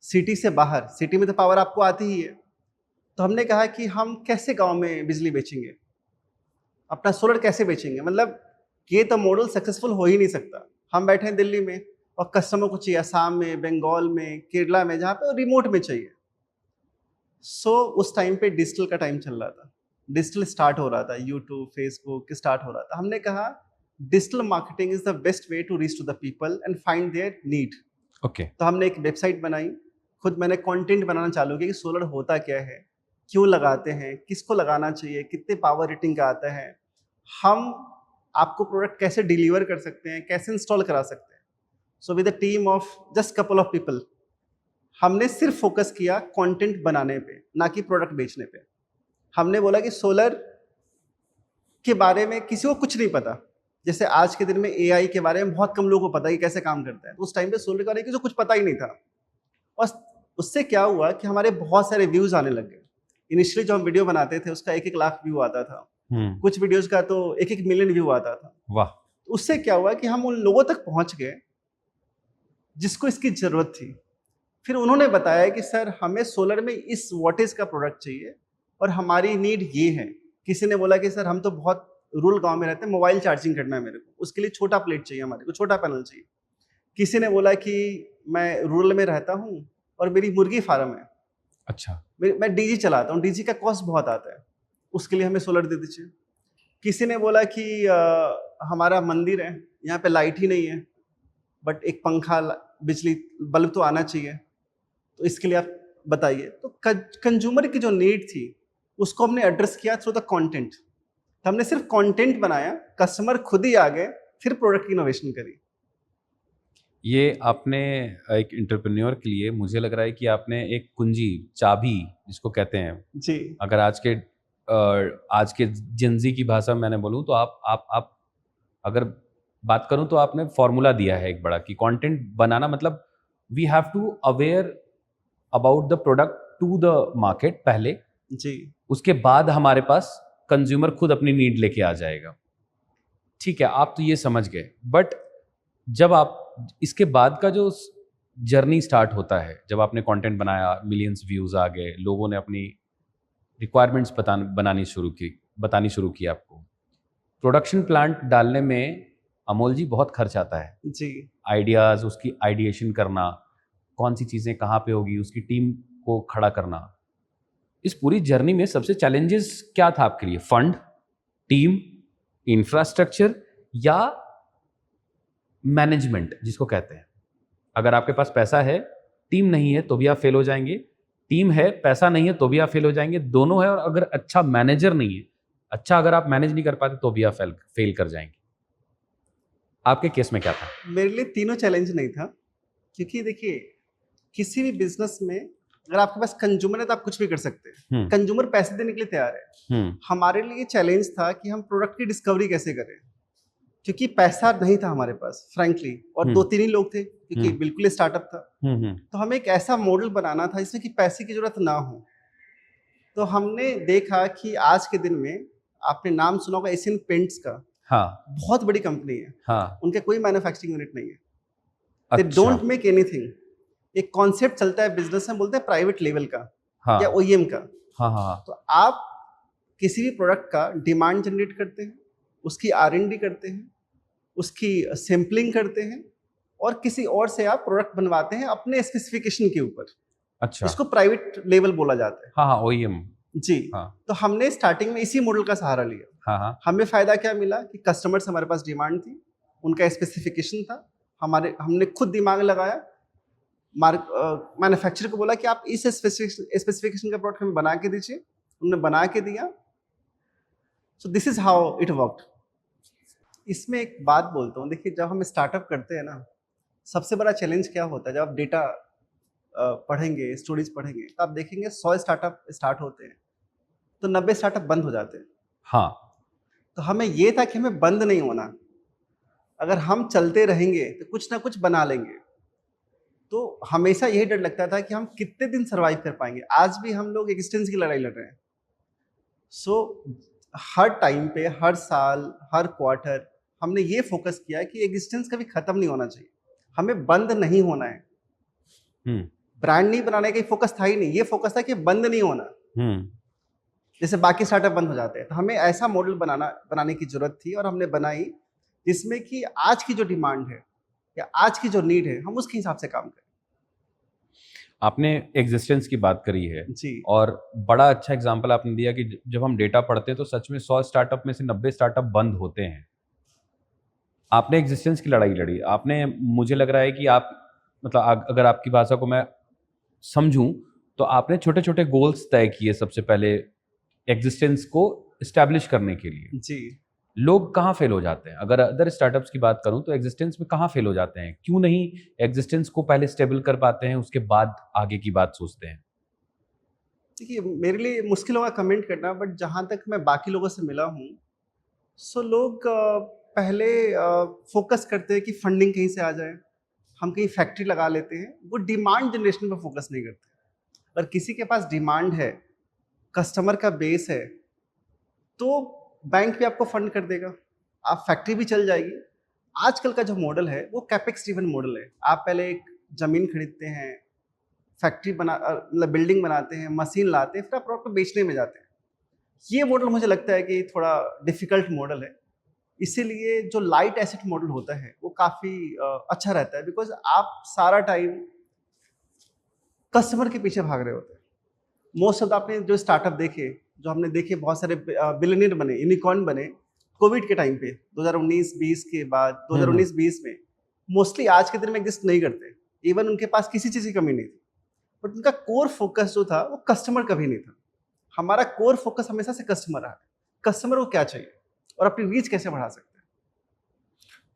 सिटी से बाहर। सिटी में तो पावर आपको आती ही है। तो हमने कहा कि हम कैसे गाँव में बिजली बेचेंगे, अपना सोलर कैसे बेचेंगे। मतलब ये तो मॉडल सक्सेसफुल हो ही नहीं सकता। हम बैठे हैं दिल्ली में और कस्टमर को चाहिए असम में, बंगाल में, केरला में, जहाँ पे रिमोट में चाहिए। सो उस टाइम पे डिजिटल का टाइम चल रहा था, डिजिटल स्टार्ट हो रहा था, यूट्यूब, फेसबुक स्टार्ट हो रहा था। हमने कहा digital marketing is the best way to reach to the people and find their need.
Okay.
तो हमने एक वेबसाइट बनाई, खुद मैंने कंटेंट बनाना चालू किया कि सोलर होता क्या है, क्यों लगाते हैं, किसको लगाना चाहिए, कितने पावर रेटिंग का आता है, हम आपको प्रोडक्ट कैसे डिलीवर कर सकते हैं, कैसे इंस्टॉल करा सकते हैं। So with a team of just couple of people हमने सिर्फ फोकस किया कंटेंट बनाने पे, ना कि प्रोडक्ट बेचने पे। हमने बोला कि सोलर के बारे में किसी को कुछ नहीं पता। जैसे आज के दिन में एआई के बारे में बहुत कम लोगों को पता है कि कैसे काम करता है, तो उस टाइम पे सोलर के बारे में किसी को कुछ पता ही नहीं था। और उससे क्या हुआ कि हमारे बहुत सारे व्यूज आने लग गए। इनिशियली जो हम वीडियो बनाते थे उसका 1-1 लाख व्यू आता था, कुछ वीडियोस का तो 1-1 मिलियन व्यू आता था।
वाह।
उससे क्या हुआ कि हम उन लोगों तक पहुंच गए जिसको इसकी जरूरत थी। फिर उन्होंने बताया कि सर हमें सोलर में इस वॉटेज का प्रोडक्ट चाहिए और हमारी नीड ये है। किसी ने बोला कि सर हम तो बहुत रूरल गांव में रहते हैं, मोबाइल चार्जिंग करना है मेरे को, उसके लिए छोटा प्लेट चाहिए, हमारे को छोटा पैनल चाहिए। किसी ने बोला कि मैं रूरल में रहता हूँ और मेरी मुर्गी फार्म है,
अच्छा।
मैं डीजी चलाता हूँ, डीजी का कॉस्ट बहुत आता है, उसके लिए हमें सोलर दे दीजिए। किसी ने बोला कि हमारा मंदिर है, यहाँ पे लाइट ही नहीं है, बट एक पंखा, बिजली, बल्ब तो आना चाहिए, तो इसके लिए आप बताइए। तो कंज्यूमर की जो नीड थी उसको हमने एड्रेस किया थ्रू द कंटेंट। तो हमने सिर्फ कंटेंट बनाया, कस्टमर खुद ही आ गए, फिर प्रोडक्ट की इनोवेशन करी।
ये आपने एक एंटरप्रेन्योर के लिए, मुझे लग रहा है कि आपने एक कुंजी, चाबी जिसको कहते हैं,
जी
अगर आज के जिंजी की भाषा में मैंने बोलूँ तो आप अगर बात करूँ तो आपने फॉर्मूला दिया है एक बड़ा, कि कंटेंट बनाना मतलब we have to aware about the product to the market पहले,
जी
उसके बाद हमारे पास कंज्यूमर खुद अपनी नीड लेके आ जाएगा। ठीक है, आप तो ये समझ गए, बट जब आप इसके बाद का जो जर्नी स्टार्ट होता है, जब आपने कंटेंट बनाया, मिलियंस व्यूज आ गए, लोगों ने अपनी रिक्वायरमेंट्स बतानी शुरू की आपको, प्रोडक्शन प्लांट डालने में अमोल जी बहुत खर्च आता है।
जी
आइडियाज़, उसकी आइडिएशन करना, कौन सी चीज़ें कहाँ पे होगी, उसकी टीम को खड़ा करना, इस पूरी जर्नी में सबसे चैलेंजेस क्या था आपके लिए? फंड, टीम, इंफ्रास्ट्रक्चर या मैनेजमेंट जिसको कहते हैं? अगर आपके पास पैसा है, टीम नहीं है तो भी आप फेल हो जाएंगे, टीम है, पैसा नहीं है तो भी आप फेल हो जाएंगे, दोनों है, और अगर अच्छा मैनेजर नहीं है, अच्छा अगर आप मैनेज नहीं कर पाते तो भी आप फेल कर जाएंगे। आपके केस में क्या था?
मेरे लिए तीनों चैलेंज नहीं था, क्योंकि देखिए किसी भी बिजनेस में अगर आपके पास कंज्यूमर है तो आप कुछ भी कर सकते हैं। कंज्यूमर पैसे देने के लिए तैयार है। हमारे लिए चैलेंज था कि हम प्रोडक्ट की डिस्कवरी कैसे करें, क्योंकि पैसा नहीं था हमारे पास फ्रैंकली, और 2-3 ही लोग थे, क्योंकि बिल्कुल स्टार्टअप था। तो हमें एक ऐसा मॉडल बनाना था जिसमें कि पैसे की जरूरत ना हो। तो हमने देखा कि आज के दिन में, आपने नाम सुना होगा एशियन पेंट्स का,
हाँ
बहुत बड़ी कंपनी है,
हाँ।
उनके कोई मैन्युफैक्चरिंग यूनिट नहीं है। दे
अच्छा।
Don't make anything. एक कॉन्सेप्ट चलता है बिजनेस में, बोलते हैं प्राइवेट लेवल का,
हाँ
या ओईएम का।
हाँ हाँ।
तो आप किसी भी प्रोडक्ट का डिमांड जनरेट करते हैं, उसकी R&D करते हैं, उसकी सैम्पलिंग करते हैं, और किसी और से आप प्रोडक्ट बनवाते हैं अपने स्पेसिफिकेशन के ऊपर।
अच्छा।
इसको प्राइवेट लेवल बोला जाता है।
हाँ हाँ, OEM।
जी।
हाँ
तो हमने स्टार्टिंग में इसी मॉडल का सहारा लिया।
हाँ हाँ
हमें फ़ायदा क्या मिला कि कस्टमर्स हमारे पास डिमांड थी, उनका स्पेसिफिकेशन था, हमने खुद दिमाग लगाया, मैन्युफैक्चरर को बोला कि आप इस स्पेसिफिकेशन का प्रोडक्ट हमें बना के दीजिए, उन्होंने बना के दिया। So this is how it worked. इसमें एक बात बोलता हूँ, देखिए जब हम स्टार्टअप करते हैं ना, सबसे बड़ा चैलेंज क्या होता है, जब आप डेटा पढ़ेंगे, स्टोरीज पढ़ेंगे, तो आप देखेंगे 100 स्टार्टअप स्टार्ट होते हैं तो 90 स्टार्टअप बंद हो जाते हैं।
हाँ
तो हमें ये था कि हमें बंद नहीं होना, अगर हम चलते रहेंगे तो कुछ ना कुछ बना लेंगे। तो हमेशा यही डर लगता था कि हम कितने दिन सर्वाइव कर पाएंगे। आज भी हम लोग एग्जिस्टेंस की लड़ाई लड़ रहे हैं। सो हर टाइम पे, हर साल, हर क्वार्टर हमने ये फोकस किया कि एग्जिस्टेंस कभी खत्म नहीं होना चाहिए, हमें बंद नहीं होना है।
हम्म
ब्रांड नहीं बनाने का फोकस था ही नहीं, ये फोकस था कि बंद नहीं होना।
हम्म
जैसे बाकी स्टार्टअप बंद हो जाते हैं, तो हमें ऐसा मॉडल बनाने की जरूरत थी, और हमने बनाई जिसमें कि आज की जो डिमांड है या आज की जो नीड है, हम उसके हिसाब से काम करें।
आपने एग्जिस्टेंस की बात करी है
जी
और बड़ा अच्छा एग्जांपल आपने दिया कि जब हम डेटा पढ़ते हैं तो सच में 100 स्टार्टअप में से 90 स्टार्टअप बंद होते हैं। आपने एग्जिस्टेंस की लड़ाई लड़ी। आपने, मुझे लग रहा है कि आप, मतलब अगर आपकी भाषा को मैं समझूं तो आपने छोटे छोटे गोल्स तय किए सबसे पहले एग्जिस्टेंस को इस्टेब्लिश करने के लिए।
जी
लोग कहाँ फेल हो जाते हैं? अगर अदर स्टार्टअप्स की बात करूं तो एग्जिस्टेंस में कहाँ फेल हो जाते हैं? क्यों नहीं एग्जिस्टेंस को पहले स्टेबल कर पाते हैं, उसके बाद आगे की बात सोचते हैं?
देखिए, मेरे लिए मुश्किल होगा कमेंट करना, बट जहाँ तक मैं बाकी लोगों से मिला हूँ, सो लोग पहले फोकस करते हैं कि फंडिंग कहीं से आ जाए, हम कहीं फैक्ट्री लगा लेते हैं। वो डिमांड जनरेशन पर फोकस नहीं करते। अगर किसी के पास डिमांड है, कस्टमर का बेस है, तो बैंक भी आपको फंड कर देगा, आप फैक्ट्री भी चल जाएगी। आजकल का जो मॉडल है वो कैपेक्स ड्रिवन मॉडल है। आप पहले एक जमीन खरीदते हैं, फैक्ट्री मतलब बिल्डिंग बनाते हैं, मशीन लाते हैं, फिर आप प्रोडक्ट बेचने में जाते हैं। ये मॉडल मुझे लगता है कि थोड़ा डिफिकल्ट मॉडल है। इसीलिए जो लाइट एसेट मॉडल होता है वो काफ़ी अच्छा रहता है, बिकॉज आप सारा टाइम कस्टमर के पीछे भाग रहे होते हैं। मोस्ट ऑफ आपने जो स्टार्टअप देखे, जो हमने देखे, बहुत सारे बिलियनियर बने, यूनिकॉर्न बने कोविड के टाइम पे, 2019-20 के बाद 2019-20 में। मोस्टली आज के दिन में एग्जिस्ट नहीं करते, इवन उनके पास किसी चीज़ की कमी नहीं थी, बट उनका कोर फोकस जो था वो कस्टमर कभी नहीं था। हमारा कोर फोकस हमेशा से कस्टमर रहा है। कस्टमर को क्या चाहिए और अपनी रीच कैसे बढ़ा सकते हैं।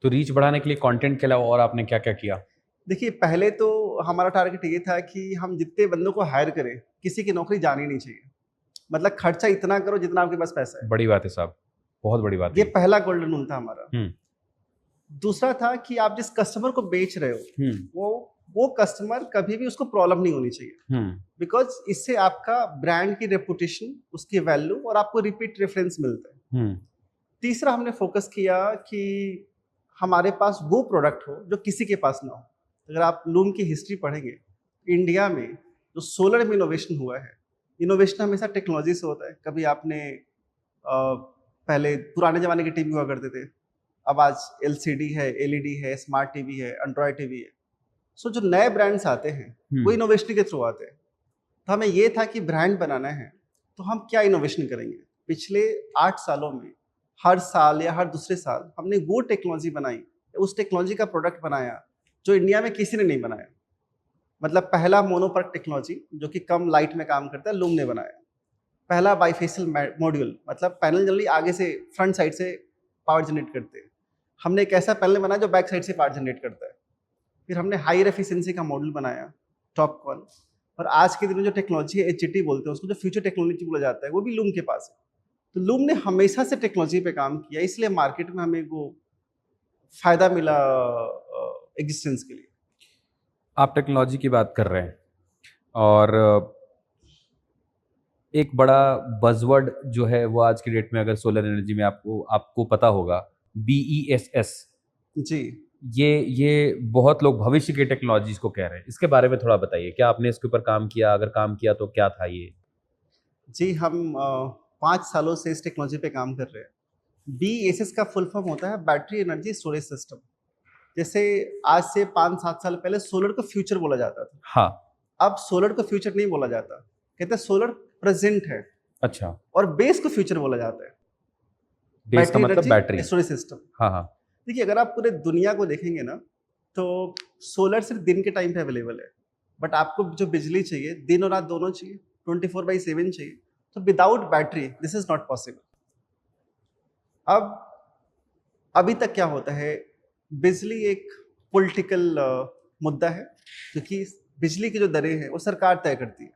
तो रीच बढ़ाने के लिए कंटेंट के अलावा और आपने क्या क्या किया?
देखिए, पहले तो हमारा टारगेट ये था कि हम जितने बंदों को हायर करें, किसी की नौकरी जानी नहीं चाहिए। मतलब खर्चा इतना करो जितना आपके पास पैसा है।
बड़ी बात है साहब, बहुत बड़ी बात
ये
है।
पहला गोल्डन रूल था हमारा।
हम्म
दूसरा था कि आप जिस कस्टमर को बेच रहे हो,
हम्म
वो कस्टमर कभी भी उसको प्रॉब्लम नहीं होनी चाहिए, बिकॉज इससे आपका ब्रांड की रेपुटेशन, उसकी वैल्यू और आपको रिपीट रेफरेंस मिलता है। तीसरा हमने फोकस किया कि हमारे पास वो प्रोडक्ट हो जो किसी के पास ना हो। अगर आप लूम की हिस्ट्री पढ़ेंगे, इंडिया में जो सोलर में इनोवेशन हुआ है, इनोवेशन हमेशा टेक्नोलॉजी से होता है। कभी आपने पहले पुराने ज़माने के टीवी हुआ करते थे, अब आज LCD है, LED है, स्मार्ट टीवी है, एंड्रॉयड टीवी है। सो जो नए ब्रांड्स आते हैं वो इनोवेशन के थ्रू आते हैं। तो हमें ये था कि ब्रांड बनाना है तो हम क्या इनोवेशन करेंगे। पिछले 8 सालों में हर साल या हर दूसरे साल हमने वो टेक्नोलॉजी बनाई, उस टेक्नोलॉजी का प्रोडक्ट बनाया जो इंडिया में किसी ने नहीं बनाया। मतलब पहला मोनोपर्क टेक्नोलॉजी जो कि कम लाइट में काम करता है, लूम ने बनाया। पहला बाईफेशियल मॉड्यूल, मतलब पैनल जनरली आगे से, फ्रंट साइड से पावर जनरेट करते हैं, हमने एक ऐसा पैनल बनाया जो बैक साइड से पावर जनरेट करता है। फिर हमने हायर एफिशिएंसी का मॉडल बनाया, टॉपकॉन। और आज के दिन में जो टेक्नोलॉजी है, HT बोलते हैं उसको, जो फ्यूचर टेक्नोलॉजी बोला जाता है, वो भी लूम के पास है। तो लूम ने हमेशा से टेक्नोलॉजी पे काम किया, इसलिए मार्केट में हमें वो फायदा मिला एग्जिस्टेंस के लिए।
आप टेक्नोलॉजी की बात कर रहे हैं और एक बड़ा बजवर्ड जो है वो आज की डेट में, अगर सोलर एनर्जी में आपको पता होगा, BESS।
जी,
ये बहुत लोग भविष्य के टेक्नोलॉजीज को कह रहे हैं। इसके बारे में थोड़ा बताइए, क्या आपने इसके ऊपर काम किया? अगर काम किया तो क्या था ये?
जी, हम 5 सालों से इस टेक्नोलॉजी पे काम कर रहे हैं। BESS का फुल फॉर्म होता है बैटरी एनर्जी स्टोरेज सिस्टम। जैसे आज से 5-7 साल पहले सोलर को फ्यूचर बोला जाता था,
हाँ,
अब सोलर को फ्यूचर नहीं बोला जाता, कहते हैं सोलर प्रेजेंट है।
अच्छा,
और बेस को फ्यूचर बोला जाता है।
बेस का मतलब बैटरी।
Storage system.
हाँ हाँ।
देखिए, अगर आप पूरे दुनिया को देखेंगे ना, तो सोलर सिर्फ दिन के टाइम पे अवेलेबल है, बट आपको जो बिजली चाहिए दिन और रात दोनों चाहिए, 24/7 चाहिए। तो without battery this is not possible. अब अभी तक क्या होता है, बिजली एक पॉलिटिकल मुद्दा है, क्योंकि बिजली की जो दरें हैं वो सरकार तय करती है।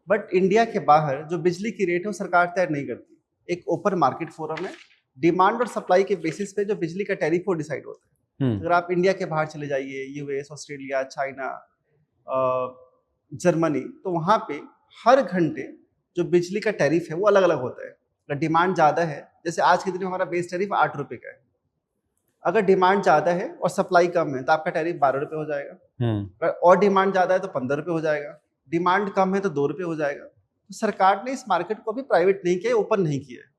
बट इंडिया के बाहर जो बिजली की रेट है वो सरकार तय नहीं करती। एक ओपन मार्केट फोरम है, डिमांड और सप्लाई के बेसिस पे जो बिजली का टैरिफ वो डिसाइड होता है। अगर आप इंडिया के बाहर चले जाइए, यूएस, ऑस्ट्रेलिया, चाइना, जर्मनी, तो वहाँ पे हर घंटे जो बिजली का टैरिफ है वो अलग अलग होता है। अगर डिमांड ज़्यादा है, जैसे आज के दिन में हमारा बेस टैरिफ 8 रुपये का है, अगर डिमांड ज़्यादा है और सप्लाई कम है तो आपका टैरिफ 12 रुपये हो जाएगा। अगर और डिमांड ज़्यादा है तो 15 रुपये हो जाएगा, डिमांड कम है तो 2 रुपये हो जाएगा। तो सरकार ने इस मार्केट को भी प्राइवेट नहीं किया, ओपन नहीं किया है,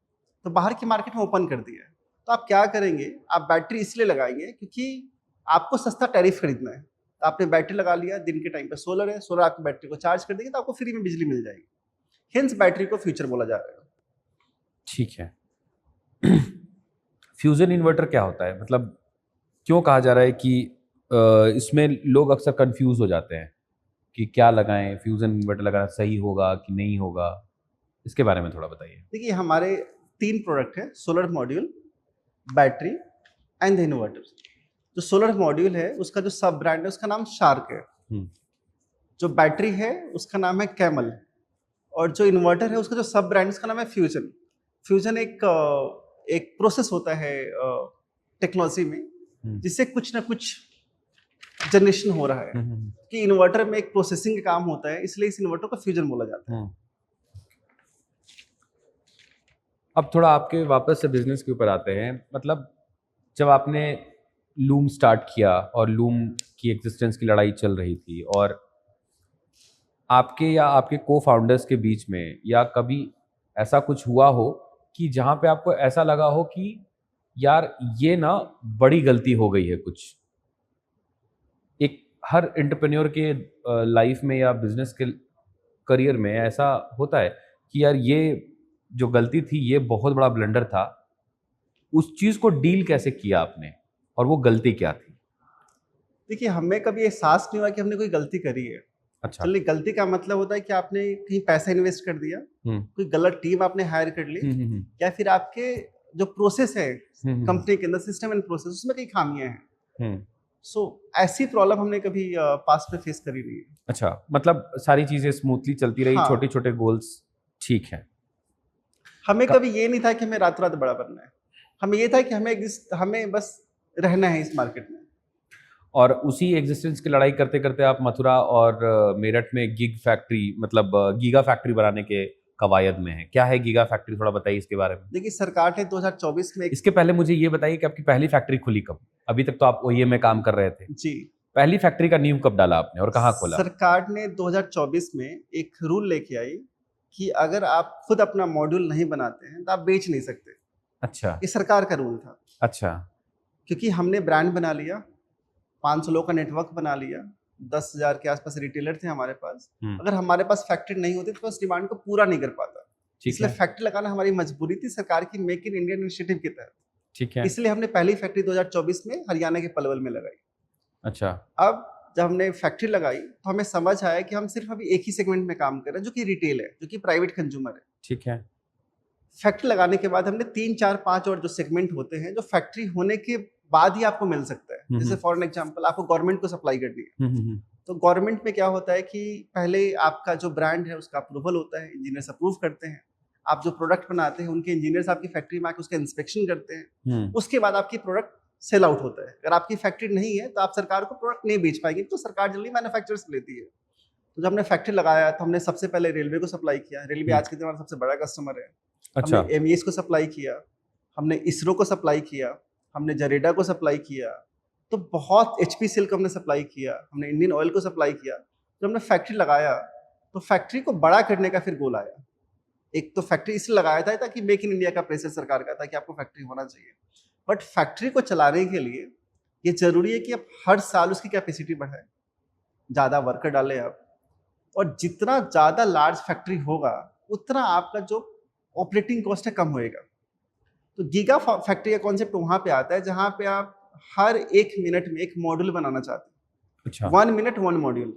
तो बाहर की मार्केट में ओपन कर दिया है। तो आप क्या करेंगे, आप बैटरी इसलिए लगाएंगे क्योंकि आपको सस्ता टैरिफ खरीदना है। तो आपने बैटरी लगा लिया, दिन के टाइम पे सोलर है, सोलर आपकी बैटरी को चार्ज कर देगी तो आपको फ्री में बिजली मिल जाएगी। हिंस बैटरी को फ्यूचर बोला जा रहा है।
ठीक है। फ्यूजन इन्वर्टर क्या होता है, मतलब क्यों कहा जा रहा है कि इसमें लोग अक्सर कंफ्यूज हो जाते हैं कि क्या लगाएं, फ्यूजन इन्वर्टर लगाना सही होगा कि नहीं होगा, इसके बारे में थोड़ा बताइए।
देखिए, हमारे 3 प्रोडक्ट है, solar module, battery and the inverter. जो सोलर मॉड्यूल है उसका जो सब ब्रांड है उसका नाम शार्क है, जो बैटरी है उसका नाम है कैमल, और जो इन्वर्टर है उसका जो सब ब्रांड उसका नाम है फ्यूजन। फ्यूजन एक प्रोसेस होता है टेक्नोलॉजी में, जिससे कुछ ना कुछ जनरेशन हो रहा है कि इन्वर्टर में एक प्रोसेसिंग का काम होता है, इसलिए इस इन्वर्टर को फ्यूजन बोला जाता है।
अब थोड़ा आपके वापस से बिजनेस के ऊपर आते हैं। मतलब जब आपने लूम स्टार्ट किया और लूम की एग्जिस्टेंस की लड़ाई चल रही थी, और आपके या आपके को फाउंडर्स के बीच में या कभी ऐसा कुछ हुआ हो कि जहाँ पे आपको ऐसा लगा हो कि यार ये ना बड़ी गलती हो गई है कुछ, एक हर एंटरप्रेन्योर के लाइफ में या बिजनेस के करियर में ऐसा होता है कि यार ये जो गलती थी ये बहुत बड़ा ब्लंडर था, उस चीज़ को डील कैसे किया आपने और वो गलती क्या थी?
देखिए, हमें कभी एहसास नहीं हुआ कि हमने कोई गलती करी है।
अच्छा।
चलिए, गलती का मतलब होता है कि आपने कहीं पैसा इन्वेस्ट कर दिया, कोई गलत टीम आपने हायर कर ली, या फिर आपके जो प्रोसेस है कंपनी के अंदर, सिस्टम एंड प्रोसेस, उसमें कई खामियां हैं। सो ऐसी प्रॉब्लम हमने कभी पास्ट में फेस करी नहीं है।
अच्छा, मतलब सारी चीजें स्मूथली चलती रही,
हाँ।
छोटे छोटे गोल्स ठीक है।
हमें कभी ये नहीं था कि हमें रातों रात बड़ा बनना है, हमें ये था कि हमें बस रहना है इस मार्केट में।
और उसी एग्जिस्टेंस की लड़ाई करते करते आप मथुरा और मेरठ में गिग फैक्ट्री, मतलब गीगा फैक्ट्री बनाने के कवायद में है। क्या है गीगा फैक्ट्री, थोड़ा बताइए इसके बारे में।
देखिए, सरकार ने 2024 में
इसके पहले मुझे ये बताइए कि आपकी पहली फैक्ट्री खुली कब? अभी तक तो आप ओईएम में काम कर रहे थे
जी,
पहली फैक्ट्री का नींव कब डाला आपने और कहाँ खोला?
सरकार ने 2024 में एक रूल लेके आई कि अगर आप खुद अपना मॉड्यूल नहीं बनाते हैं तो आप बेच नहीं सकते।
अच्छा।
ये सरकार का रूल था।
अच्छा।
क्योंकि हमने ब्रांड बना लिया, 500 लोगों का नेटवर्क बना लिया, 10,000 के आसपास रिटेलर थे हमारे पास। अगर हमारे पास फैक्ट्री नहीं होती तो उस डिमांड को पूरा नहीं कर पाता, इसलिए फैक्ट्री लगाना हमारी मजबूरी थी सरकार की मेक इन इंडिया इनिशिएटिव के तहत।
ठीक है।
इसलिए हमने पहली फैक्ट्री 2024 में हरियाणा के पलवल में लगाई।
अच्छा।
अब जब हमने फैक्ट्री लगाई तो हमें समझ आया कि हम सिर्फ अभी एक ही सेगमेंट में काम कर रहे हैं, जो कि रिटेल है, जो कि प्राइवेट कंज्यूमर है।
ठीक है।
फैक्ट्री लगाने के बाद हमने 3, 4, 5 और जो सेगमेंट होते हैं जो फैक्ट्री होने के बाद ही आपको मिल सकता है। जैसे फॉर एग्जांपल आपको गवर्नमेंट को सप्लाई करनी है, तो गवर्नमेंट में क्या होता है कि पहले आपका जो ब्रांड है उसका अप्रूवल होता है, इंजीनियर्स अप्रूव करते हैं। आप जो प्रोडक्ट बनाते हैं उनके इंजीनियर्स आपकी फैक्ट्री में आकर उसका इंस्पेक्शन करते हैं। उसके बाद आपकी प्रोडक्ट सेल आउट होता है। अगर आपकी फैक्ट्री नहीं है तो आप सरकार को प्रोडक्ट नहीं बेच पाएंगे, तो सरकार जल्दी मैन्युफैक्चरर्स लेती है। तो जब हमने फैक्ट्री लगाया तो हमने सबसे पहले रेलवे को सप्लाई किया। रेलवे आज के दिन हमारा सबसे बड़ा कस्टमर है।
अच्छा।
हमने एमईएस को सप्लाई किया, हमने इसरो को सप्लाई किया, हमने जरेडा को सप्लाई किया, तो बहुत एचपीसीएल को हमने सप्लाई किया, हमने इंडियन ऑयल को सप्लाई किया। जब हमने फैक्ट्री लगाया तो फैक्ट्री को बड़ा करने का फिर गोल आया। एक तो फैक्ट्री इसलिए लगाया था ताकि मेक इन इंडिया का प्रेशर सरकार का था कि आपको फैक्ट्री होना चाहिए, बट फैक्ट्री को चलाने के लिए ये जरूरी है कि आप हर साल उसकी कैपेसिटी बढ़ाएं, ज़्यादा वर्कर डालें आप, और जितना ज़्यादा लार्ज फैक्ट्री होगा उतना आपका जो ऑपरेटिंग कॉस्ट है कम होएगा। तो गीगा फैक्ट्री का कॉन्सेप्ट वहाँ पे आता है जहाँ पे आप हर 1 मिनट में एक मॉड्यूल बनाना चाहते हैं।
अच्छा
1 मिनट 1 मॉड्यूल।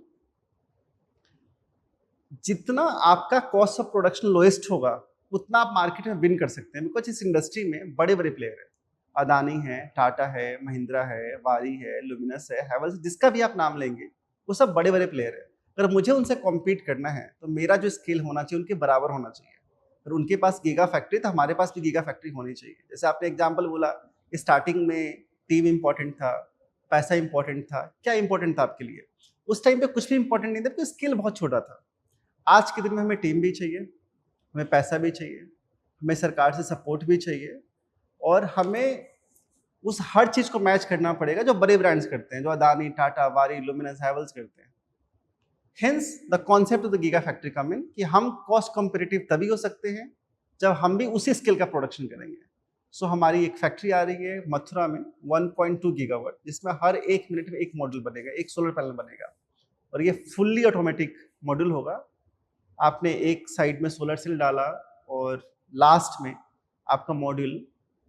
जितना आपका कॉस्ट ऑफ प्रोडक्शन लोएस्ट होगा उतना आप मार्केट में विन कर सकते हैं। बिकॉज इस इंडस्ट्री में बड़े बड़े प्लेयर हैं, अदानी है, टाटा है, महिंद्रा है, वारी है, लुमिनस है, हैवेल्स, जिसका भी आप नाम लेंगे वो सब बड़े बड़े प्लेयर हैं। अगर मुझे उनसे कॉम्पीट करना है तो मेरा जो स्किल होना चाहिए उनके बराबर होना चाहिए। अगर उनके पास गीगा फैक्ट्री तो हमारे पास भी गीगा फैक्ट्री होनी चाहिए। जैसे आपने एग्जाम्पल बोला, स्टार्टिंग में टीम इंपॉर्टेंट था, पैसा इंपॉर्टेंट था। क्या इंपॉर्टेंट था आपके लिए? उस टाइम पे कुछ भी इंपॉर्टेंट नहीं था क्योंकि स्किल बहुत छोटा था। आज के दिन में हमें टीम भी चाहिए, हमें पैसा भी चाहिए, हमें सरकार से सपोर्ट भी चाहिए, और हमें उस हर चीज़ को मैच करना पड़ेगा जो बड़े ब्रांड्स करते हैं, जो अदानी, टाटा, वारी, लुमिनस, हैवेल्स करते हैं। Hence the concept of the giga factory come in कि हम कॉस्ट कॉम्पिटिटिव तभी हो सकते हैं जब हम भी उसी स्किल का प्रोडक्शन करेंगे। सो हमारी एक फैक्ट्री आ रही है मथुरा में 1.2 गीगावाट, जिसमें हर 1 मिनट में एक मॉड्यूल बनेगा, एक सोलर पैनल बनेगा, और ये फुल्ली ऑटोमेटिक मॉड्यूल होगा। आपने एक साइड में सोलर सेल डाला और लास्ट में आपका मॉड्यूल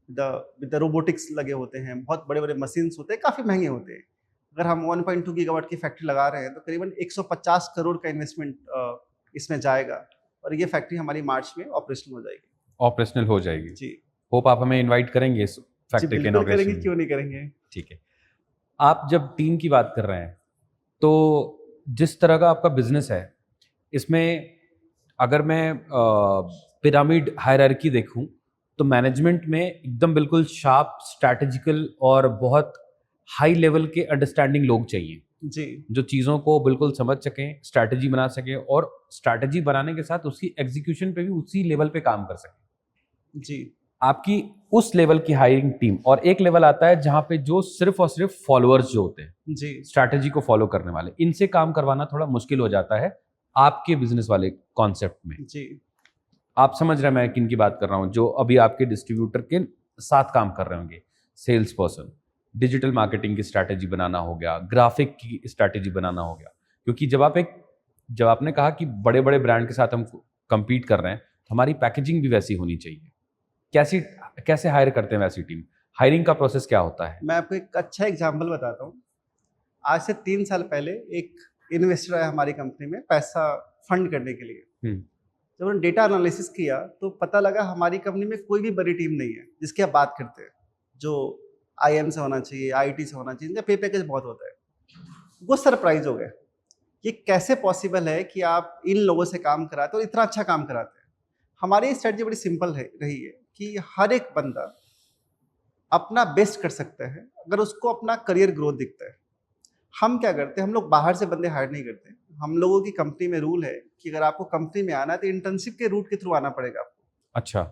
विद द रोबोटिक्स लगे होते हैं, बहुत बड़े बड़े मशीन्स होते हैं, काफ़ी महंगे होते हैं। अगर हम 1.2 गीगावाट की फैक्ट्री लगा रहे हैं तो करीबन 150 करोड़ का इन्वेस्टमेंट इसमें जाएगा, और ये फैक्ट्री हमारी मार्च में ऑपरेशनल हो जाएगी।
ऑपरेशनल हो जाएगी
जी
होप आप हमें इनवाइट करेंगे इस
जी,
फैक्ट्री के
बिल्कुल
इनॉग्रेशन
करेंगे,
में।
क्यों नहीं करेंगे।
ठीक है, आप जब टीम की बात कर रहे हैं तो जिस तरह का आपका बिजनेस है इसमें अगर मैं पिरामिड हायरार्की देखूं तो मैनेजमेंट में एकदम बिल्कुल शार्प, स्ट्रैटेजिकल और बहुत हाई लेवल के अंडरस्टैंडिंग लोग चाहिए
जी
जो चीज़ों को बिल्कुल समझ सकें, स्ट्रैटेजी बना सकें, और स्ट्रैटेजी बनाने के साथ उसकी एग्जीक्यूशन पे भी उसी लेवल पे काम कर सकें।
जी
आपकी उस लेवल की हायरिंग टीम, और एक लेवल आता है जहाँ पे जो सिर्फ और सिर्फ फॉलोअर्स जो होते हैं,
जी
स्ट्रैटेजी को फॉलो करने वाले, इनसे काम करवाना थोड़ा मुश्किल हो जाता है आपके बिजनेस वाले कॉन्सेप्ट में।
जी
आप समझ रहे हैं मैं किन की बात कर रहा हूँ, जो अभी आपके डिस्ट्रीब्यूटर के साथ काम कर रहे होंगे, सेल्स पर्सन, डिजिटल मार्केटिंग की स्ट्रैटेजी बनाना हो गया, ग्राफिक की स्ट्रैटेजी बनाना हो गया। क्योंकि जब आपने कहा कि बड़े बड़े ब्रांड के साथ हम compete कर रहे हैं तो हमारी पैकेजिंग भी वैसी होनी चाहिए। कैसे हायर करते हैं वैसी टीम? हायरिंग का प्रोसेस क्या होता है?
मैं आपको एक अच्छा एग्जाम्पल बताता हूँ। आज से 3 साल पहले एक इन्वेस्टर आया हमारी कंपनी में पैसा फंड करने के लिए। जब उन्होंने डेटा एनालिसिस किया तो पता लगा हमारी कंपनी में कोई भी बड़ी टीम नहीं है जिसकी आप बात करते हैं, जो IM से होना चाहिए, IT से होना चाहिए, इनका पे पैकेज बहुत होता है। वो सरप्राइज हो गए, ये कैसे पॉसिबल है कि आप इन लोगों से काम कराते हो और इतना अच्छा काम कराते हैं। हमारी स्ट्रेटजी बड़ी सिंपल रही है कि हर एक बंदा अपना बेस्ट कर सकता है अगर उसको अपना करियर ग्रोथ दिखता है। हम क्या करते हैं, हम लोग बाहर से बंदे हायर नहीं करते। हम लोगों की कंपनी में रूल है कि अगर आपको कंपनी में आना है तो इंटर्नशिप के रूट के थ्रू आना पड़ेगा आपको।
अच्छा,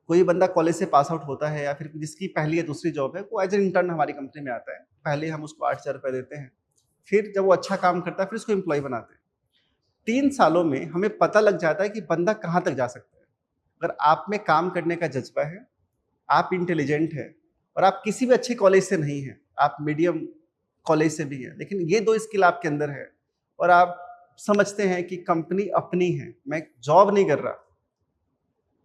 कोई बंदा कॉलेज से पास आउट होता है या फिर जिसकी पहली या दूसरी जॉब है, वो एज ए इंटर्न हमारी कंपनी में आता है। पहले हम उसको 8,000 रुपये देते हैं, फिर जब वो अच्छा काम करता है फिर उसको एम्प्लॉय बनाते हैं। 3 सालों में हमें पता लग जाता है कि बंदा कहाँ तक जा सकता है। अगर आप में काम करने का जज्बा है, आप इंटेलिजेंट है, और आप किसी भी अच्छे कॉलेज से नहीं हैं, आप मीडियम कॉलेज से भी हैं, लेकिन ये 2 स्किल आपके अंदर है और आप समझते हैं कि कंपनी अपनी है, मैं जॉब नहीं कर रहा,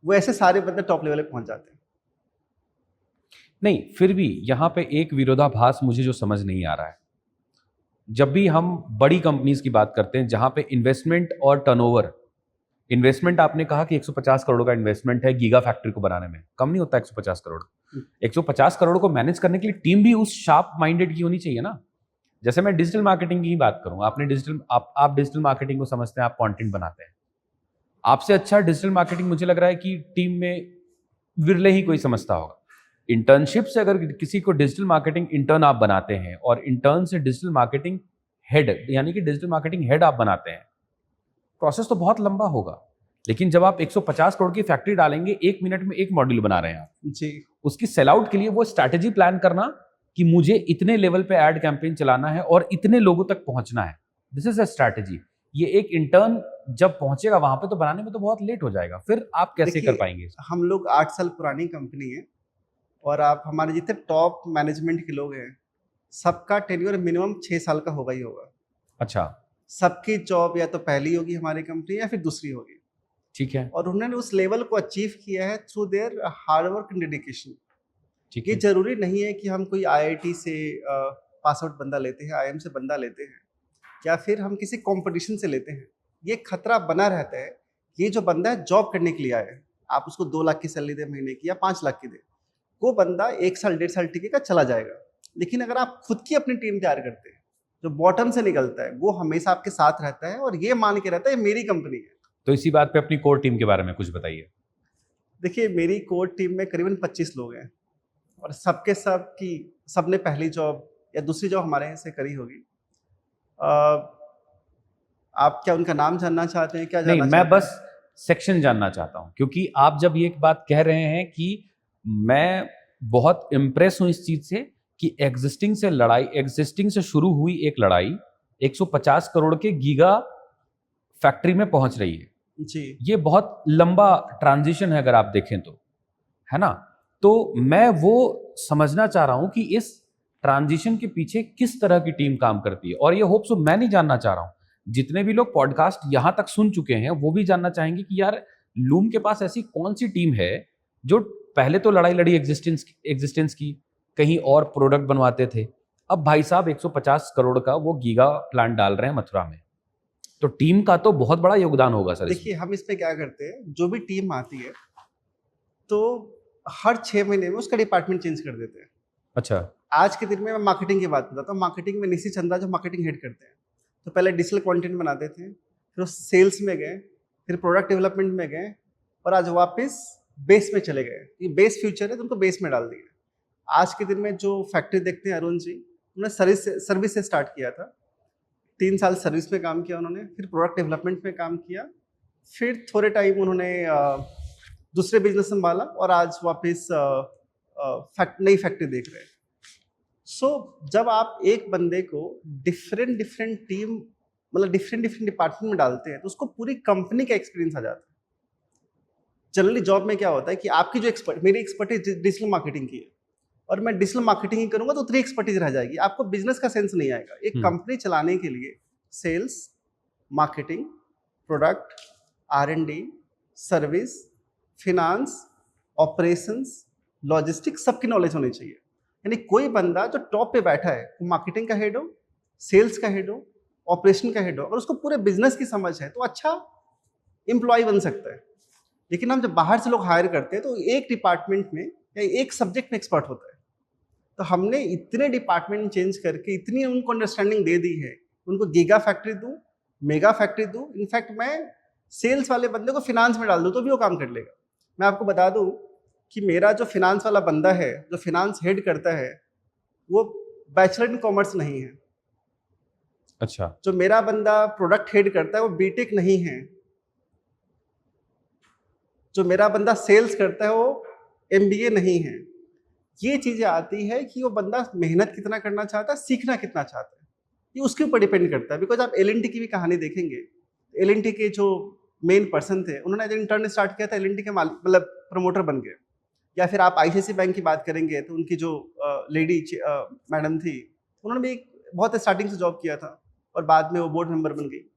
वो ऐसे सारे बंदे टॉप लेवल पे पहुंच जाते हैं।
नहीं, फिर भी यहाँ पे एक विरोधाभास मुझे जो समझ नहीं आ रहा है। जब भी हम बड़ी कंपनीज की बात करते हैं जहाँ पे इन्वेस्टमेंट और टर्नओवर, इन्वेस्टमेंट आपने कहा कि 150 करोड़ का इन्वेस्टमेंट है गीगा फैक्ट्री को बनाने में, कम नहीं होता 150 करोड़। 150 करोड़ को मैनेज करने के लिए टीम भी उस शार्प माइंडेड की होनी चाहिए ना। जैसे मैं डिजिटल मार्केटिंग की ही बात करूँ, आप डिजिटल मार्केटिंग को समझते हैं, आप कंटेंट बनाते हैं। आपसे अच्छा डिजिटल मार्केटिंग मुझे लग रहा है कि टीम में विरले ही कोई समझता होगा। इंटर्नशिप से अगर किसी को डिजिटल मार्केटिंग इंटर्न आप बनाते हैं और इंटर्न से डिजिटल मार्केटिंग हेड यानी कि डिजिटल मार्केटिंग हेड आप बनाते हैं, प्रोसेस तो बहुत लंबा होगा। लेकिन जब आप 150 करोड़ की फैक्ट्री डालेंगे, 1 मिनट में 1 मॉड्यूल बना रहे हैं आप
जी,
उसकी सेल आउट के लिए वो स्ट्रैटेजी प्लान करना कि मुझे इतने लेवल पे एड कैंपेन चलाना है और इतने लोगों तक पहुंचना है, दिस इज अ स्ट्रैटेजी। ये एक इंटर्न जब पहुंचेगा वहां पे तो बनाने में तो बहुत लेट हो जाएगा, फिर आप कैसे कर पाएंगे?
हम लोग 8 साल पुरानी कंपनी है और आप हमारे जितने टॉप मैनेजमेंट के लोग हैं सबका टेन्योर मिनिमम 6 साल का होगा ही होगा।
अच्छा,
सबकी जॉब या तो पहली होगी हमारी कंपनी या फिर दूसरी होगी।
ठीक है,
और उन्होंने उस लेवल को अचीव किया है through their hard work and dedication.
ठीक
ये
है।
जरूरी नहीं है कि हम कोई आईआईटी से पास आउट बंदा लेते हैं, आईआईएम से बंदा लेते हैं, या फिर हम किसी कंपटीशन से लेते हैं। ये खतरा बना रहता है, ये जो बंदा है जॉब करने के लिए आया है, आप उसको 2 लाख की सैलरी दे महीने की या 5 लाख की दे, वो बंदा 1 साल 1.5 साल टिकेगा, चला जाएगा। लेकिन अगर आप खुद की अपनी टीम तैयार करते हैं, जो बॉटम से निकलता है, वो हमेशा आपके साथ रहता है और ये मान के रहता है मेरी कंपनी है।
तो इसी बात पे अपनी कोर टीम के बारे में कुछ बताइए।
देखिए, मेरी कोर टीम में करीबन 25 लोग हैं और सबके सब की सबने पहली जॉब या दूसरी जॉब हमारे यहाँ से करी होगी। आप क्या उनका नाम जानना चाहते हैं? क्या
नहीं,
जानना
मैं
चाहते हैं?
बस सेक्शन जानना चाहता हूं, क्योंकि आप जब ये एक बात कह रहे हैं कि मैं बहुत इम्प्रेस हूं इस चीज से कि एग्जिस्टिंग से शुरू हुई एक लड़ाई 150 करोड़ के गीगा फैक्ट्री में पहुंच रही है।
जी,
ये बहुत लंबा ट्रांजिशन है अगर आप देखें तो, है ना? तो मैं वो समझना चाह रहा हूं कि इस ट्रांजिशन के पीछे किस तरह की टीम काम करती है, और ये होप सो मैं नहीं जानना चाह रहा हूं, जितने भी लोग पॉडकास्ट यहां तक सुन चुके हैं वो भी जानना चाहेंगे कि यार लूम के पास ऐसी कौन सी टीम है जो पहले तो लड़ाई लड़ी एग्जिस्टेंस की, कहीं और प्रोडक्ट बनवाते थे, अब भाई साहब 150 करोड़ का वो गीगा प्लांट डाल रहे हैं मथुरा में। तो टीम का तो बहुत बड़ा योगदान होगा सर
देखिए
इसमें।
हम इसमें क्या करते हैं, जो भी टीम आती है तो हर 6 महीने में उसका डिपार्टमेंट चेंज कर देते हैं।
अच्छा,
आज के दिन में मैं मार्केटिंग की बात बताता हूँ। मार्केटिंग में निशी चंद्रा जो मार्केटिंग हेड करते हैं, तो पहले डिजिटल कंटेंट बनाते थे, फिर वो सेल्स में गए, फिर प्रोडक्ट डेवलपमेंट में गए और आज वापस बेस में चले गए। ये बेस फ्यूचर है तो उनको बेस में डाल दिया। आज के दिन में जो फैक्ट्री देखते हैं अरुण जी, उन्होंने सर्विस से स्टार्ट किया था। 3 साल सर्विस में काम किया उन्होंने, फिर प्रोडक्ट डेवलपमेंट में काम किया, फिर थोड़े टाइम उन्होंने दूसरे बिजनेस संभाला और आज वापस नई फैक्ट्री देख रहे हैं। सो जब आप एक बंदे को डिफरेंट टीम मतलब डिफरेंट डिपार्टमेंट में डालते हैं तो उसको पूरी कंपनी का एक्सपीरियंस आ जाता है। जनरली जॉब में क्या होता है कि आपकी जो मेरी एक्सपर्टीज डिजिटल मार्केटिंग की है और मैं डिजिटल मार्केटिंग ही करूंगा तो उतनी एक्सपर्टीज रह जाएगी, आपको बिजनेस का सेंस नहीं आएगा। एक कंपनी चलाने के लिए sales, marketing, product, R&D, service, finance, operations, logistics सबकी नॉलेज होनी चाहिए। यानी कोई बंदा जो टॉप पे बैठा है, वो मार्केटिंग का हेड हो, सेल्स का हेड हो, ऑपरेशन का हेड हो, और उसको पूरे बिजनेस की समझ है तो अच्छा एम्प्लॉय बन सकता है। लेकिन हम जब बाहर से लोग हायर करते हैं तो एक डिपार्टमेंट में या एक सब्जेक्ट में एक्सपर्ट होता है। तो हमने इतने डिपार्टमेंट चेंज करके इतनी उनको अंडरस्टैंडिंग दे दी है, उनको गीगा फैक्ट्री दूं, मेगा फैक्ट्री दूं, इनफैक्ट मैं सेल्स वाले बंदे को फिनांस में डाल दूं तो भी वो काम कर लेगा। मैं आपको बता दूं कि मेरा जो फिनांस वाला बंदा है, जो फिनांस हेड करता है, वो बैचलर इन कॉमर्स नहीं है।
अच्छा,
जो मेरा बंदा प्रोडक्ट हेड करता है वो बीटेक नहीं है। जो मेरा बंदा सेल्स करता है वो MBA नहीं है। ये चीजें आती है कि वो बंदा मेहनत कितना करना चाहता है, सीखना कितना चाहता है, ये उसके ऊपर डिपेंड करता है। बिकॉज आप L&T की भी कहानी देखेंगे, L&T के जो मेन पर्सन थे उन्होंने एज इंटर्न स्टार्ट किया था, L&T के मतलब प्रमोटर बन गए। या फिर आप ICICI बैंक की बात करेंगे तो उनकी जो लेडी मैडम थी, उन्होंने भी बहुत स्टार्टिंग से जॉब किया था और बाद में वो बोर्ड मेंबर बन गई।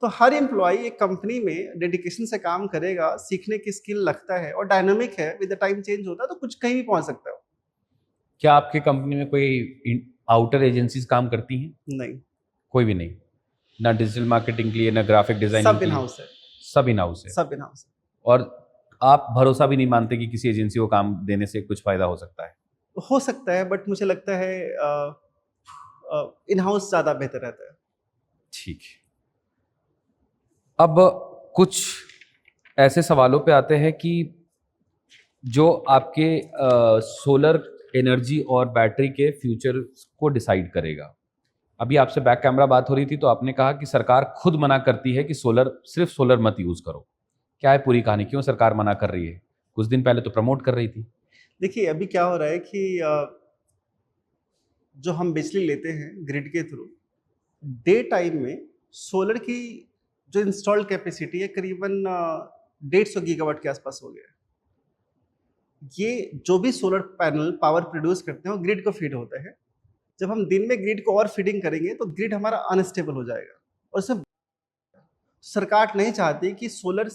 तो हर एम्प्लॉय एक कंपनी में डेडिकेशन से काम करेगा, सीखने की स्किल लगता है और डायनामिक है, विद द टाइम चेंज होता है तो कुछ कहीं भी पहुंच सकता है।
क्या आपके कंपनी में कोई आउटर एजेंसीज काम करती हैं?
नहीं,
कोई भी नहीं, ना डिजिटल मार्केटिंग के लिए, ना ग्राफिक डिजाइनिंग
सब
के
इन
लिए?
हाउस है।
सब इन हाउस है।
सब इन हाउस है।
और आप भरोसा भी नहीं मानते कि किसी एजेंसी को काम देने से कुछ फायदा हो सकता है?
हो सकता है, बट मुझे लगता है इन हाउस ज़्यादा बेहतर रहता है।
ठीक है, अब कुछ ऐसे सवालों पे आते हैं कि जो आपके सोलर एनर्जी और बैटरी के फ्यूचर को डिसाइड करेगा। अभी आपसे बैक कैमरा बात हो रही थी तो आपने कहा कि सरकार खुद मना करती है कि सिर्फ सोलर मत यूज करो। क्या है पूरी कहानी, क्यों सरकार मना कर रही है? कुछ दिन पहले तो प्रमोट कर रही थी।
देखिए अभी क्या हो रहा है कि जो हम बिजली लेते हैं ग्रिड के थ्रू, डे टाइम में सोलर की जो इंस्टॉल्ड कैपेसिटी है करीबन 150 गीगावाट के आसपास हो गया है। ये जो भी सोलर पैनल पावर प्रोड्यूस करते हैं वो ग्रिड को फीड होता है। जब हम दिन में ग्रिड को और फीडिंग करेंगे तो ग्रिड हमारा अनस्टेबल हो जाएगा। और सब सरकार नहीं चाहती कि सोलर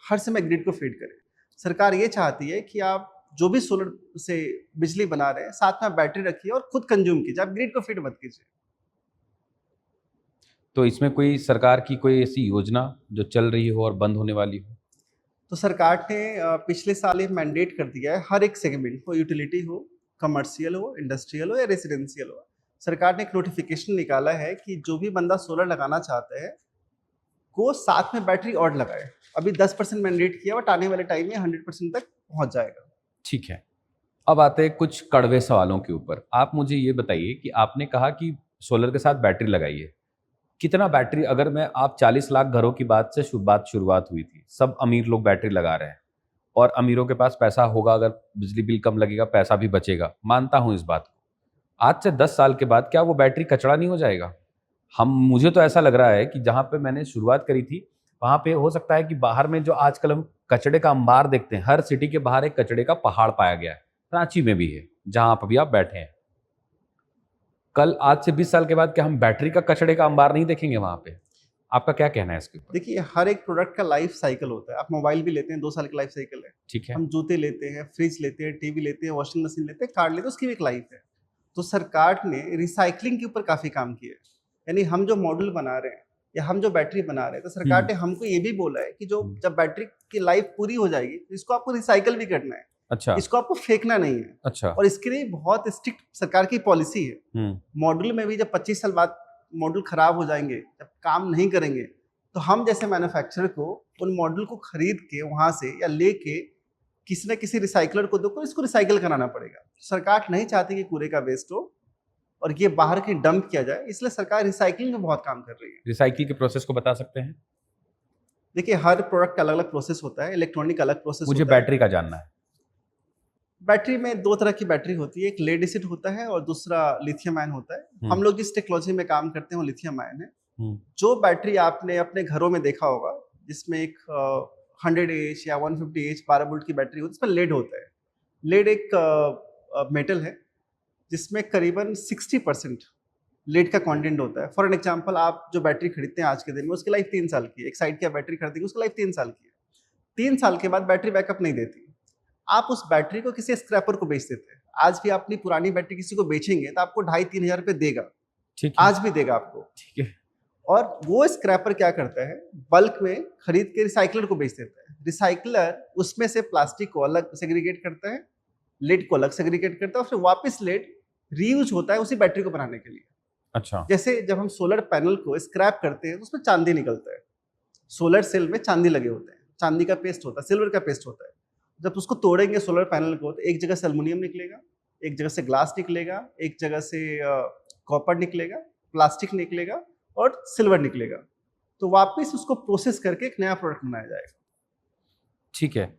हर समय ग्रिड को फीड करे। सरकार ये चाहती है कि आप जो भी सोलर से बिजली बना रहे हैं साथ में बैटरी रखिए और खुद कंज्यूम कीजिए, आप ग्रिड को फीड मत कीजिए।
तो इसमें कोई सरकार की कोई ऐसी योजना जो चल रही हो और बंद होने वाली हो?
तो सरकार ने पिछले साल ये मैंडेट कर दिया है, हर एक सेगमेंट को, यूटिलिटी हो, कमर्शियल हो, इंडस्ट्रियल हो या रेसिडेंशियल हो, सरकार ने एक नोटिफिकेशन निकाला है कि जो भी बंदा सोलर लगाना चाहता है वो साथ में बैटरी और लगाए। अभी 10% मैंडेट किया, बट आने वाले टाइम में 100% तक पहुंच जाएगा।
ठीक है, अब आते हैं कुछ कड़वे सवालों के ऊपर। आप मुझे ये बताइए कि आपने कहा कि सोलर के साथ बैटरी लगाइए, कितना बैटरी, अगर मैं आप 40 लाख घरों की बात से शुरुआत हुई थी, सब अमीर लोग बैटरी लगा रहे हैं और अमीरों के पास पैसा होगा, अगर बिजली बिल कम लगेगा पैसा भी बचेगा, मानता हूं इस बात को। आज से 10 साल के बाद क्या वो बैटरी कचरा नहीं हो जाएगा? मुझे तो ऐसा लग रहा है कि जहां पे मैंने शुरुआत करी थी वहां पे हो सकता है कि बाहर में जो आजकल हम कचड़े का अंबार देखते हैं, हर सिटी के बाहर एक कचड़े का पहाड़ पाया गया है, रांची में भी है जहां आप अभी आप बैठे हैं। कल आज से 20 साल के बाद क्या हम बैटरी का कचड़े का अंबार नहीं देखेंगे वहां पे? आपका क्या कहना है इसके ऊपर?
देखिए, हर एक प्रोडक्ट का लाइफ साइकिल होता है। आप मोबाइल भी लेते हैं, 2 साल की लाइफ साइकिल है।
ठीक है,
हम जूते लेते हैं, फ्रिज लेते हैं, टीवी लेते हैं, वॉशिंग मशीन लेते हैं, कार लेते हैं, उसकी भी एक लाइफ है। तो सरकार ने रिसाइकलिंग के ऊपर काफी काम किया है। यानी हम जो मॉडल बना रहे हैं या हम जो बैटरी बना रहे हैं, तो सरकार ने हमको ये भी बोला है कि जो जब बैटरी की लाइफ पूरी हो जाएगी तो इसको आपको रिसाइकल भी करना है।
अच्छा,
इसको आपको फेंकना नहीं है।
अच्छा,
और इसके लिए बहुत स्ट्रिक्ट सरकार की पॉलिसी है। मॉडल में भी जब 25 साल बाद मॉडल खराब हो जाएंगे, जब काम नहीं करेंगे, तो हम जैसे मैन्युफैक्चरर को उन मॉडल को खरीद के वहां से या लेके किसी न किसी रिसाइकलर को दो, इसको रिसाइकल कराना पड़ेगा। सरकार नहीं चाहती कि कूड़े का वेस्ट हो और ये बाहर की डंप किया जाए, इसलिए सरकार रिसाइकलिंग में बहुत काम कर रही है।
रिसाइकिल के प्रोसेस को बता सकते हैं?
देखिए, हर प्रोडक्ट का अलग अलग प्रोसेस होता है। इलेक्ट्रॉनिक अलग प्रोसेस
मुझे
होता है।
बैटरी का जानना है।
बैटरी में 2 तरह की बैटरी होती है, एक लेड एसिड होता है और दूसरा लिथियम आयन होता है। हम लोग जिस टेक्नोलॉजी में काम करते हैं वो लिथियम आयन है। जो बैटरी आपने अपने घरों में देखा होगा जिसमें एक 100 एच या 150 एच 12 वोल्ट की बैटरी होती है, उसमें लेड होता है। लेड एक मेटल है जिसमें करीबन 60% लेड का कंटेंट होता है। फॉर एन एग्जांपल, आप जो बैटरी खरीदते हैं आज के दिन में, उसकी लाइफ 3 साल की है। एक साइड की बैटरी खरीदेंगे, उसकी लाइफ 3 साल की है। 3 साल के बाद बैटरी बैकअप नहीं देती। आप उस बैटरी को किसी स्क्रैपर को बेच देते हैं। आज भी अपनी पुरानी बैटरी किसी को बेचेंगे तो आपको 2,500-3 हजार रुपये देगा।
ठीक है,
आज भी देगा आपको।
ठीक है।
और वो स्क्रैपर क्या करता है, बल्क में खरीद के रिसाइकलर को बेच देता है। रिसाइकलर उसमें से प्लास्टिक को अलग सेग्रीगेट करता है, लेड को अलग सेग्रीगेट करता है और फिर वापस लेड रीयूज होता है उसी बैटरी को बनाने के लिए।
अच्छा,
जैसे जब हम सोलर पैनल को स्क्रैप करते हैं तो उसमें चांदी निकलता है। सोलर सेल में चांदी लगे होते हैं, चांदी का पेस्ट होता है, सिल्वर का पेस्ट होता है। जब उसको तोड़ेंगे सोलर पैनल को, तो एक जगह से एल्युमिनियम निकलेगा, एक जगह से ग्लास निकलेगा, एक जगह से कॉपर निकलेगा, प्लास्टिक निकलेगा और सिल्वर निकलेगा। तो वापस उसको प्रोसेस करके एक नया प्रोडक्ट बनाया जाएगा।
ठीक है।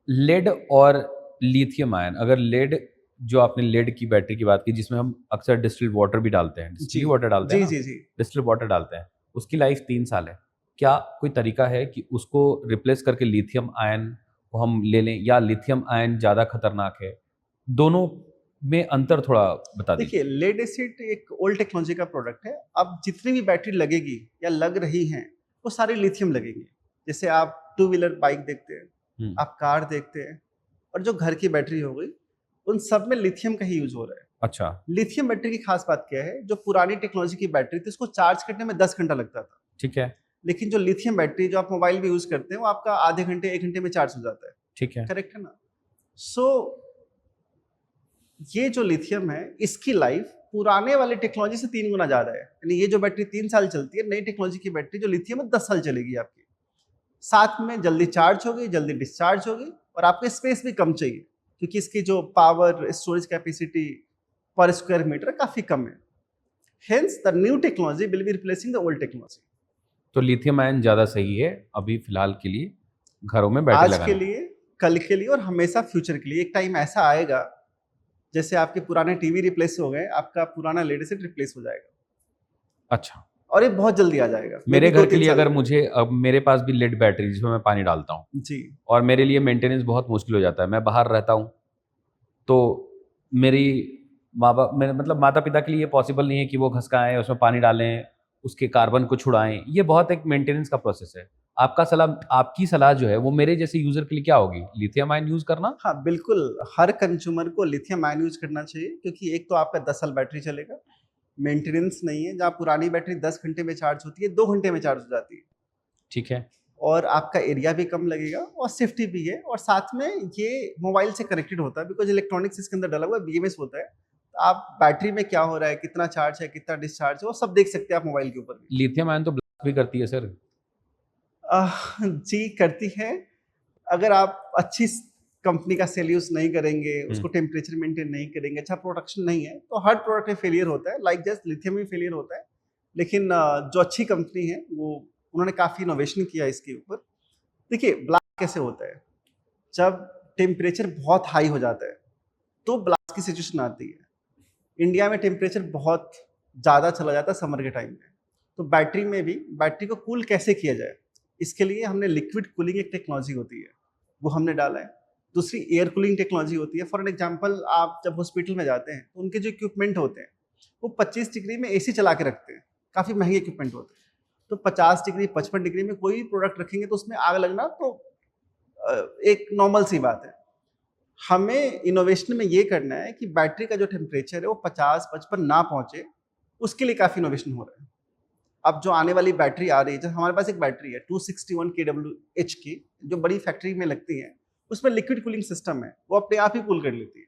लेड और लिथियम आयन, अगर लेड, जो आपने लेड की बैटरी की बात की जिसमें हम अक्सर डिस्टिल्ड वाटर भी डालते हैं, डिस्टिल्ड वाटर डालते हैं,
जी जी,
डिस्टिल्ड वाटर डालते हैं, उसकी लाइफ 3 साल है। क्या कोई तरीका है कि उसको रिप्लेस करके लिथियम आयन को हम ले लें, या लिथियम आयन ज़्यादा खतरनाक है? दोनों में अंतर थोड़ा बता दीजिए।
देखिए, लेड एसिड एक ओल्ड टेक्नोलॉजी का प्रोडक्ट है। अब जितनी भी बैटरी लगेगी या लग रही हैं वो सारी लिथियम लगेगी। जैसे आप 2 व्हीलर बाइक देखते हैं, आप कार देखते हैं, और जो घर की बैटरी हो गई, उन सब में लिथियम का ही यूज हो रहा है।
अच्छा,
लिथियम बैटरी की खास बात क्या है, जो पुरानी टेक्नोलॉजी की बैटरी थी उसको चार्ज करने में 10 घंटा लगता था।
ठीक है,
लेकिन जो लिथियम बैटरी जो आप मोबाइल में यूज करते हैं वो आपका आधे घंटे 1 घंटे में चार्ज हो जाता है।
ठीक है,
करेक्ट है ना? सो ये जो लिथियम है, इसकी लाइफ पुराने वाली टेक्नोलॉजी से 3 गुना ज्यादा है। यानी ये जो बैटरी 3 साल चलती है, नई टेक्नोलॉजी की बैटरी जो लिथियम है 10 साल चलेगी आपकी। साथ में जल्दी चार्ज होगी, जल्दी डिस्चार्ज होगी, और आपको स्पेस भी कम चाहिए क्योंकि इसकी जो पावर स्टोरेज कैपेसिटी पर स्क्वायर मीटर काफी कम है। Hence the new technology will be replacing the old technology.
तो लिथियम आयन ज़्यादा सही है अभी फिलहाल के लिए घरों में बैटरी
आज
लगाने
के लिए, कल के लिए और हमेशा फ्यूचर के लिए। एक टाइम ऐसा आएगा जैसे आपके पुराने टीवी रिप्लेस हो गए, आपका पुराना लेड एसिड रिप्लेस हो जाएगा।
अच्छा,
और ये बहुत जल्दी आ जाएगा।
मेरे घर के लिए अगर मुझे, अब मेरे पास भी लेड बैटरी जिसमें मैं पानी डालता हूँ
जी,
और मेरे लिए मेंटेनेंस बहुत मुश्किल हो जाता है, मैं बाहर रहता हूँ, तो मेरी माँ बाप, मेरे मतलब माता पिता के लिए पॉसिबल नहीं है कि वो घसकाएं, उसमें पानी डालें, उसके कार्बन को छुड़ाएं। ये बहुत एक मेंटेनेंस का प्रोसेस है। आपकी सलाह जो है वो मेरे जैसे यूजर के लिए क्या होगी? लिथियम आयन यूज करना?
हाँ बिल्कुल, हर कंज्यूमर को लिथियम आयन यूज करना चाहिए, क्योंकि एक तो आपका 10 साल बैटरी चलेगा, मेंटेनेंस नहीं है, जहाँ पुरानी बैटरी 10 घंटे में चार्ज होती है 2 घंटे में चार्ज हो जाती है,
ठीक है।
और आपका एरिया भी कम लगेगा और सेफ्टी भी है, और साथ में ये मोबाइल से कनेक्टेड होता है, बिकॉज इलेक्ट्रॉनिक्स इसके अंदर डाला हुआ है, बीएमएस होता है, तो आप बैटरी में क्या हो रहा है, कितना चार्ज है, कितना डिस्चार्ज है, वो सब देख सकते हैं आप मोबाइल के ऊपर भी।
लिथियम आयन तो ब्लास्ट भी करती है सर।
जी करती है, अगर आप अच्छी कंपनी का सेल यूज नहीं करेंगे, उसको टेम्परेचर मेंटेन नहीं करेंगे, अच्छा प्रोडक्शन नहीं है, तो हर प्रोडक्ट में फेलियर होता है, लाइक जस्ट लिथियम में फेलियर होता है। लेकिन जो अच्छी कंपनी है वो उन्होंने काफ़ी इनोवेशन किया इसके ऊपर। देखिए ब्लास्ट कैसे होता है, जब टेम्परेचर बहुत हाई हो जाता है तो ब्लास्ट की सिचुएशन आती है। इंडिया में टेम्परेचर बहुत ज़्यादा चला जाता है समर के टाइम में, तो बैटरी में भी बैटरी को कूल कैसे किया जाए, इसके लिए हमने लिक्विड कूलिंग एक टेक्नोलॉजी होती है वो हमने डाला है। दूसरी एयर कूलिंग टेक्नोलॉजी होती है। फॉर एन एग्जांपल, आप जब हॉस्पिटल में जाते हैं तो उनके जो इक्विपमेंट होते हैं वो 25 डिग्री में एसी चला के रखते हैं, काफ़ी महंगे इक्विपमेंट होते हैं, तो 50 डिग्री 55 डिग्री में कोई भी प्रोडक्ट रखेंगे तो उसमें आग लगना तो एक नॉर्मल सी बात है। हमें इनोवेशन में ये करना है कि बैटरी का जो टेम्परेचर है वो 50-55 ना पहुंचे, उसके लिए काफ़ी इनोवेशन हो रहा है। अब जो आने वाली बैटरी आ रही है, जैसे हमारे पास एक बैटरी है 261 kWh की, जो बड़ी फैक्ट्री में लगती है, उसमें लिक्विड कूलिंग सिस्टम है, वो अपने आप ही कूल कर लेती है,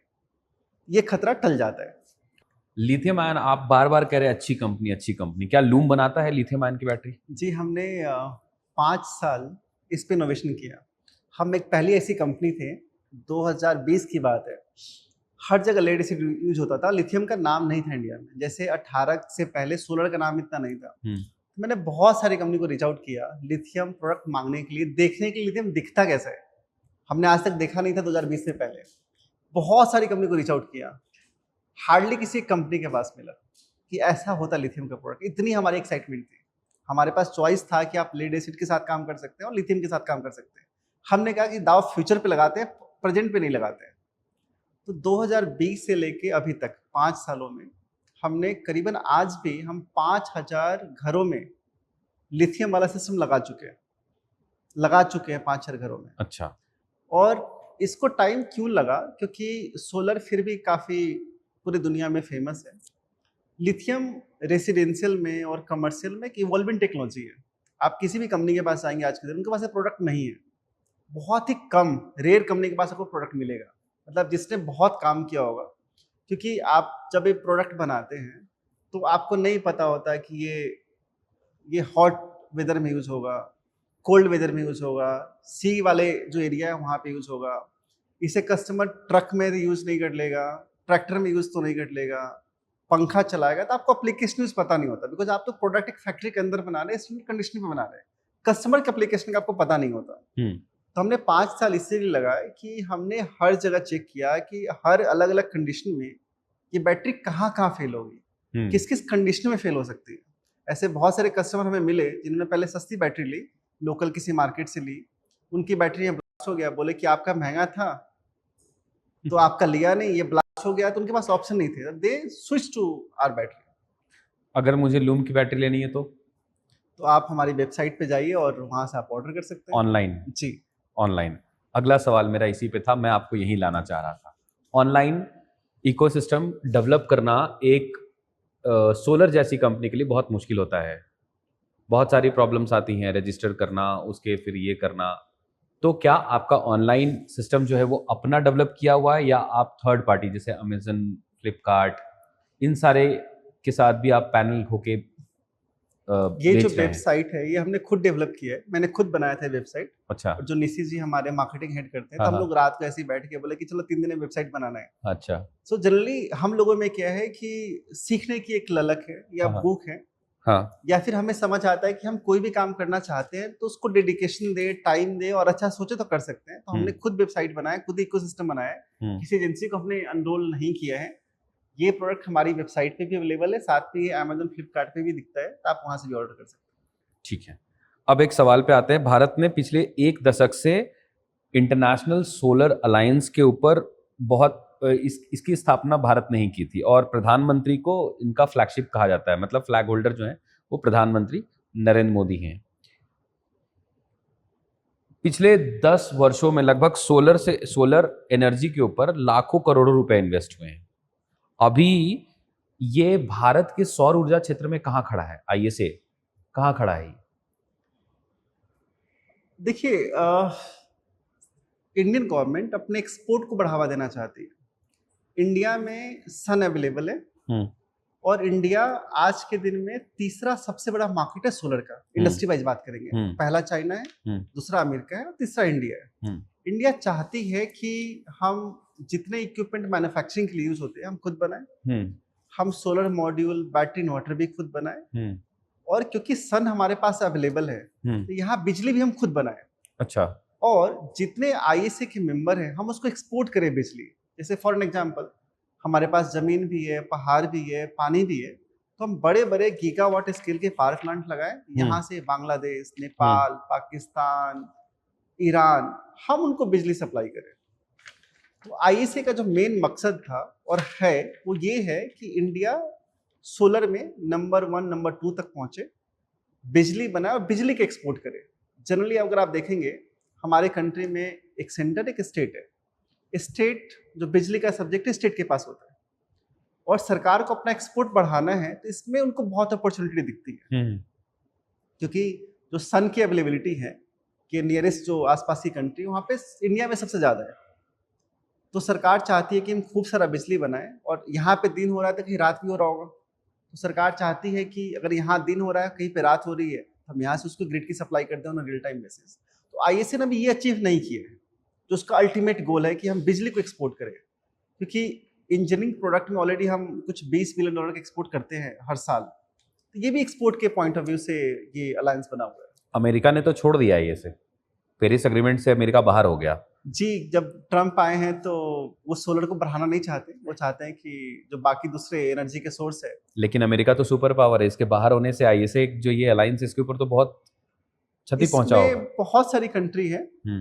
ये खतरा टल जाता है।
लिथियम आयन आप बार बार कह रहे हैं अच्छी कंपनी, क्या लूम बनाता है लिथियम आयन की बैटरी?
जी हमने 5 साल इस पे इनोवेशन किया। हम एक पहली ऐसी कंपनी थे, 2020 की बात है, हर जगह लेड एसिड यूज होता था, लिथियम का नाम नहीं था इंडिया में, जैसे 18 से पहले सोलर का नाम इतना नहीं था। मैंने बहुत सारी कंपनी को रीच आउट किया लिथियम प्रोडक्ट मांगने के लिए, देखने के लिए लिथियम दिखता कैसा है, हमने आज तक देखा नहीं था 2020 से पहले। बहुत सारी कंपनी को रीच आउट किया, हार्डली किसी कंपनी के पास मिला कि ऐसा होता लिथियम का प्रोडक्ट। इतनी हमारी एक्साइटमेंट थी, हमारे पास चॉइस था कि आप लेड एसिड के साथ काम कर सकते हैं और लिथियम के साथ काम कर सकते हैं। हमने कहा कि दाव फ्यूचर पे लगाते हैं, प्रेजेंट पे नहीं लगाते हैं। तो 2020 से लेके अभी तक 5 सालों में हमने करीबन आज भी हम 5000 घरों में लिथियम वाला सिस्टम लगा चुके हैं 5000 घरों में।
अच्छा।
और इसको टाइम क्यों लगा, क्योंकि सोलर फिर भी काफ़ी पूरी दुनिया में फेमस है। लिथियम रेसिडेंशियल में और कमर्शियल में एक इवॉल्विंग टेक्नोलॉजी है। आप किसी भी कंपनी के पास जाएंगे आज के दिन, उनके पास प्रोडक्ट नहीं है, बहुत ही कम रेयर कंपनी के पास आपको प्रोडक्ट मिलेगा, मतलब जिसने बहुत काम किया होगा। क्योंकि आप जब एक प्रोडक्ट बनाते हैं तो आपको नहीं पता होता कि ये हॉट वेदर में यूज़ होगा, कोल्ड वेदर में यूज़ होगा, सी वाले जो एरिया है वहाँ पे यूज़ होगा, इसे कस्टमर ट्रक में यूज़ नहीं कर लेगा, ट्रैक्टर में यूज़ तो नहीं कर लेगा, पंखा चलाएगा, तो आपको एप्लीकेशन यूज़ पता नहीं होता, बिकॉज आप तो प्रोडक्ट एक फैक्ट्री के अंदर बना रहे हैं, स्टैंडर्ड कंडीशन पे बना रहे हैं, कस्टमर के एप्लीकेशन का आपको पता नहीं होता। तो हमने 5 साल इसलिए लगाए कि हमने हर जगह चेक किया कि हर अलग अलग कंडीशन में ये बैटरी कहाँ कहाँ फेल होगी, किस किस कंडीशन में फेल हो सकती है। ऐसे बहुत सारे कस्टमर हमें मिले जिन्होंने पहले सस्ती बैटरी ली, लोकल किसी मार्केट से ली, उनकी बैटरी में ब्लास्ट हो गया, बोले कि आपका महंगा था तो आपका लिया नहीं, ये ब्लास्ट हो गया, तो उनके पास ऑप्शन नहीं थे, they switch to our battery.
अगर मुझे लूम की बैटरी लेनी है तो
आप हमारी वेबसाइट पे जाइए और वहां से आप ऑर्डर कर सकते हैं
ऑनलाइन।
जी
ऑनलाइन। अगला सवाल मेरा इसी पे था, मैं आपको यही लाना चाह रहा था। ऑनलाइन इकोसिस्टम डेवलप करना एक सोलर जैसी कंपनी के लिए बहुत मुश्किल होता है, बहुत सारी प्रॉब्लम्स आती हैं, रजिस्टर करना, उसके फिर ये करना। तो क्या आपका ऑनलाइन सिस्टम जो है वो अपना डेवलप किया हुआ है, या आप थर्ड पार्टी जैसे अमेजन, फ्लिपकार्ट, इन सारे के साथ भी आप पैनल होके
ये जो वेबसाइट है ये हमने खुद डेवलप किया है, मैंने खुद बनाया था वेबसाइट।
अच्छा।
और जो निशी जी हमारे मार्केटिंग हेड करते हैं, तो हम लोग रात को ऐसे ही बैठ के बोले कि चलो 3 दिन में वेबसाइट बनाना है।
अच्छा।
सो जनरली हम लोगों में क्या है कि सीखने की एक ललक है या भूख है, या फिर हमें समझ आता है कि हम कोई भी काम करना चाहते हैं तो उसको डेडिकेशन दे, टाइम दे और अच्छा सोचे तो कर सकते हैं। तो हमने खुद वेबसाइट बनाया, खुद इकोसिस्टम बनाया है, किसी एजेंसी को हमने एनरोल नहीं किया है। ये प्रोडक्ट हमारी वेबसाइट पे भी अवेलेबल है, साथ में अमेजन, फ्लिपकार्ट पे भी दिखता है, तो आप वहां से भी ऑर्डर कर सकते हैं।
ठीक है। अब एक सवाल पे आते हैं। भारत ने पिछले 1 दशक से इंटरनेशनल सोलर अलायंस के ऊपर बहुत इसकी स्थापना भारत ने ही की थी, और प्रधानमंत्री को इनका फ्लैगशिप कहा जाता है, मतलब फ्लैग होल्डर जो है वो प्रधानमंत्री नरेंद्र मोदी हैं। पिछले 10 वर्षों में लगभग सोलर एनर्जी के ऊपर लाखों करोड़ों रुपए इन्वेस्ट हुए हैं। अभी ये भारत के सौर ऊर्जा क्षेत्र में कहाँ खड़ा है? आईएसए कहाँ खड़ा है?
देखिए, इंडियन गवर्नमेंट अपने एक्सपोर्ट को बढ़ावा देना चाहती है। इंडिया में सन अवेलेबल है
हम्म
और इंडिया आज के दिन में तीसरा सबसे बड़ा मार्केट है सोलर का। इंडस्ट्री वाइज बात करेंगे, पहला चाइना है, दूसरा अमेरिका है और तीसरा इंडिया है। इंडिया चाहती है कि हम जितने इक्विपमेंट मैन्युफैक्चरिंग के लिए यूज होते हैं हम खुद बनाएं, हम सोलर मॉड्यूल, बैटरी इन्वर्टर भी खुद बनाएं, और क्योंकि सन हमारे पास अवेलेबल है तो यहाँ बिजली भी हम खुद बनाएं।
अच्छा।
और जितने आईएसए के मेंबर हैं हम उसको एक्सपोर्ट करें बिजली। जैसे फॉर एन एग्जांपल, हमारे पास जमीन भी है, पहाड़ भी है, पानी भी है, तो हम बड़े बड़े गीगावाट स्केल के पावर प्लांट लगाएं। यहाँ से बांग्लादेश, नेपाल, पाकिस्तान, ईरान, हम उनको बिजली सप्लाई करें। तो आईएसए का जो मेन मकसद था और है वो ये है कि इंडिया सोलर में नंबर 1, नंबर 2 तक पहुंचे, बिजली बनाए और बिजली के एक्सपोर्ट करे। जनरली अगर आप देखेंगे हमारे कंट्री में एक सेंटर, एक स्टेट है। स्टेट जो बिजली का सब्जेक्ट है स्टेट के पास होता है, और सरकार को अपना एक्सपोर्ट बढ़ाना है तो इसमें उनको बहुत अपॉर्चुनिटी दिखती है, क्योंकि जो सन की अवेलेबिलिटी है कि नियरेस्ट जो आसपास की कंट्री वहाँ पे इंडिया में सबसे ज़्यादा है। तो सरकार चाहती है कि हम खूब सारा बिजली बनाएं, और यहाँ पे दिन हो रहा है तो कहीं रात भी हो रहा होगा, तो सरकार चाहती है कि अगर यहाँ दिन हो रहा है कहीं पे रात हो रही है तो हम यहाँ से उसको ग्रिड की सप्लाई करते हैं ऑन रियल टाइम बेसिस। तो आईएसए ने भी ये अचीव नहीं किया है, जो उसका अल्टीमेट गोल है कि हम बिजली को एक्सपोर्ट करें, क्योंकि इंजीनियरिंग प्रोडक्ट में ऑलरेडी हम कुछ $20 बिलियन का एक्सपोर्ट करते हैं हर साल। तो ये भी एक्सपोर्ट के पॉइंट ऑफ व्यू से ये अलायंस बना हुआ है।
अमेरिका ने तो छोड़ दिया है ये, पेरिस एग्रीमेंट से अमेरिका बाहर हो गया
जी। जब ट्रम्प आए हैं तो वो सोलर को बढ़ाना नहीं चाहते, वो चाहते हैं कि जो बाकी दूसरे एनर्जी के सोर्स है।
लेकिन अमेरिका तो सुपर पावर है, इसके बाहर होने से आईएसए जो ये अलायंस इसके ऊपर तो बहुत क्षति पहुंचा होगा।
बहुत सारी कंट्री है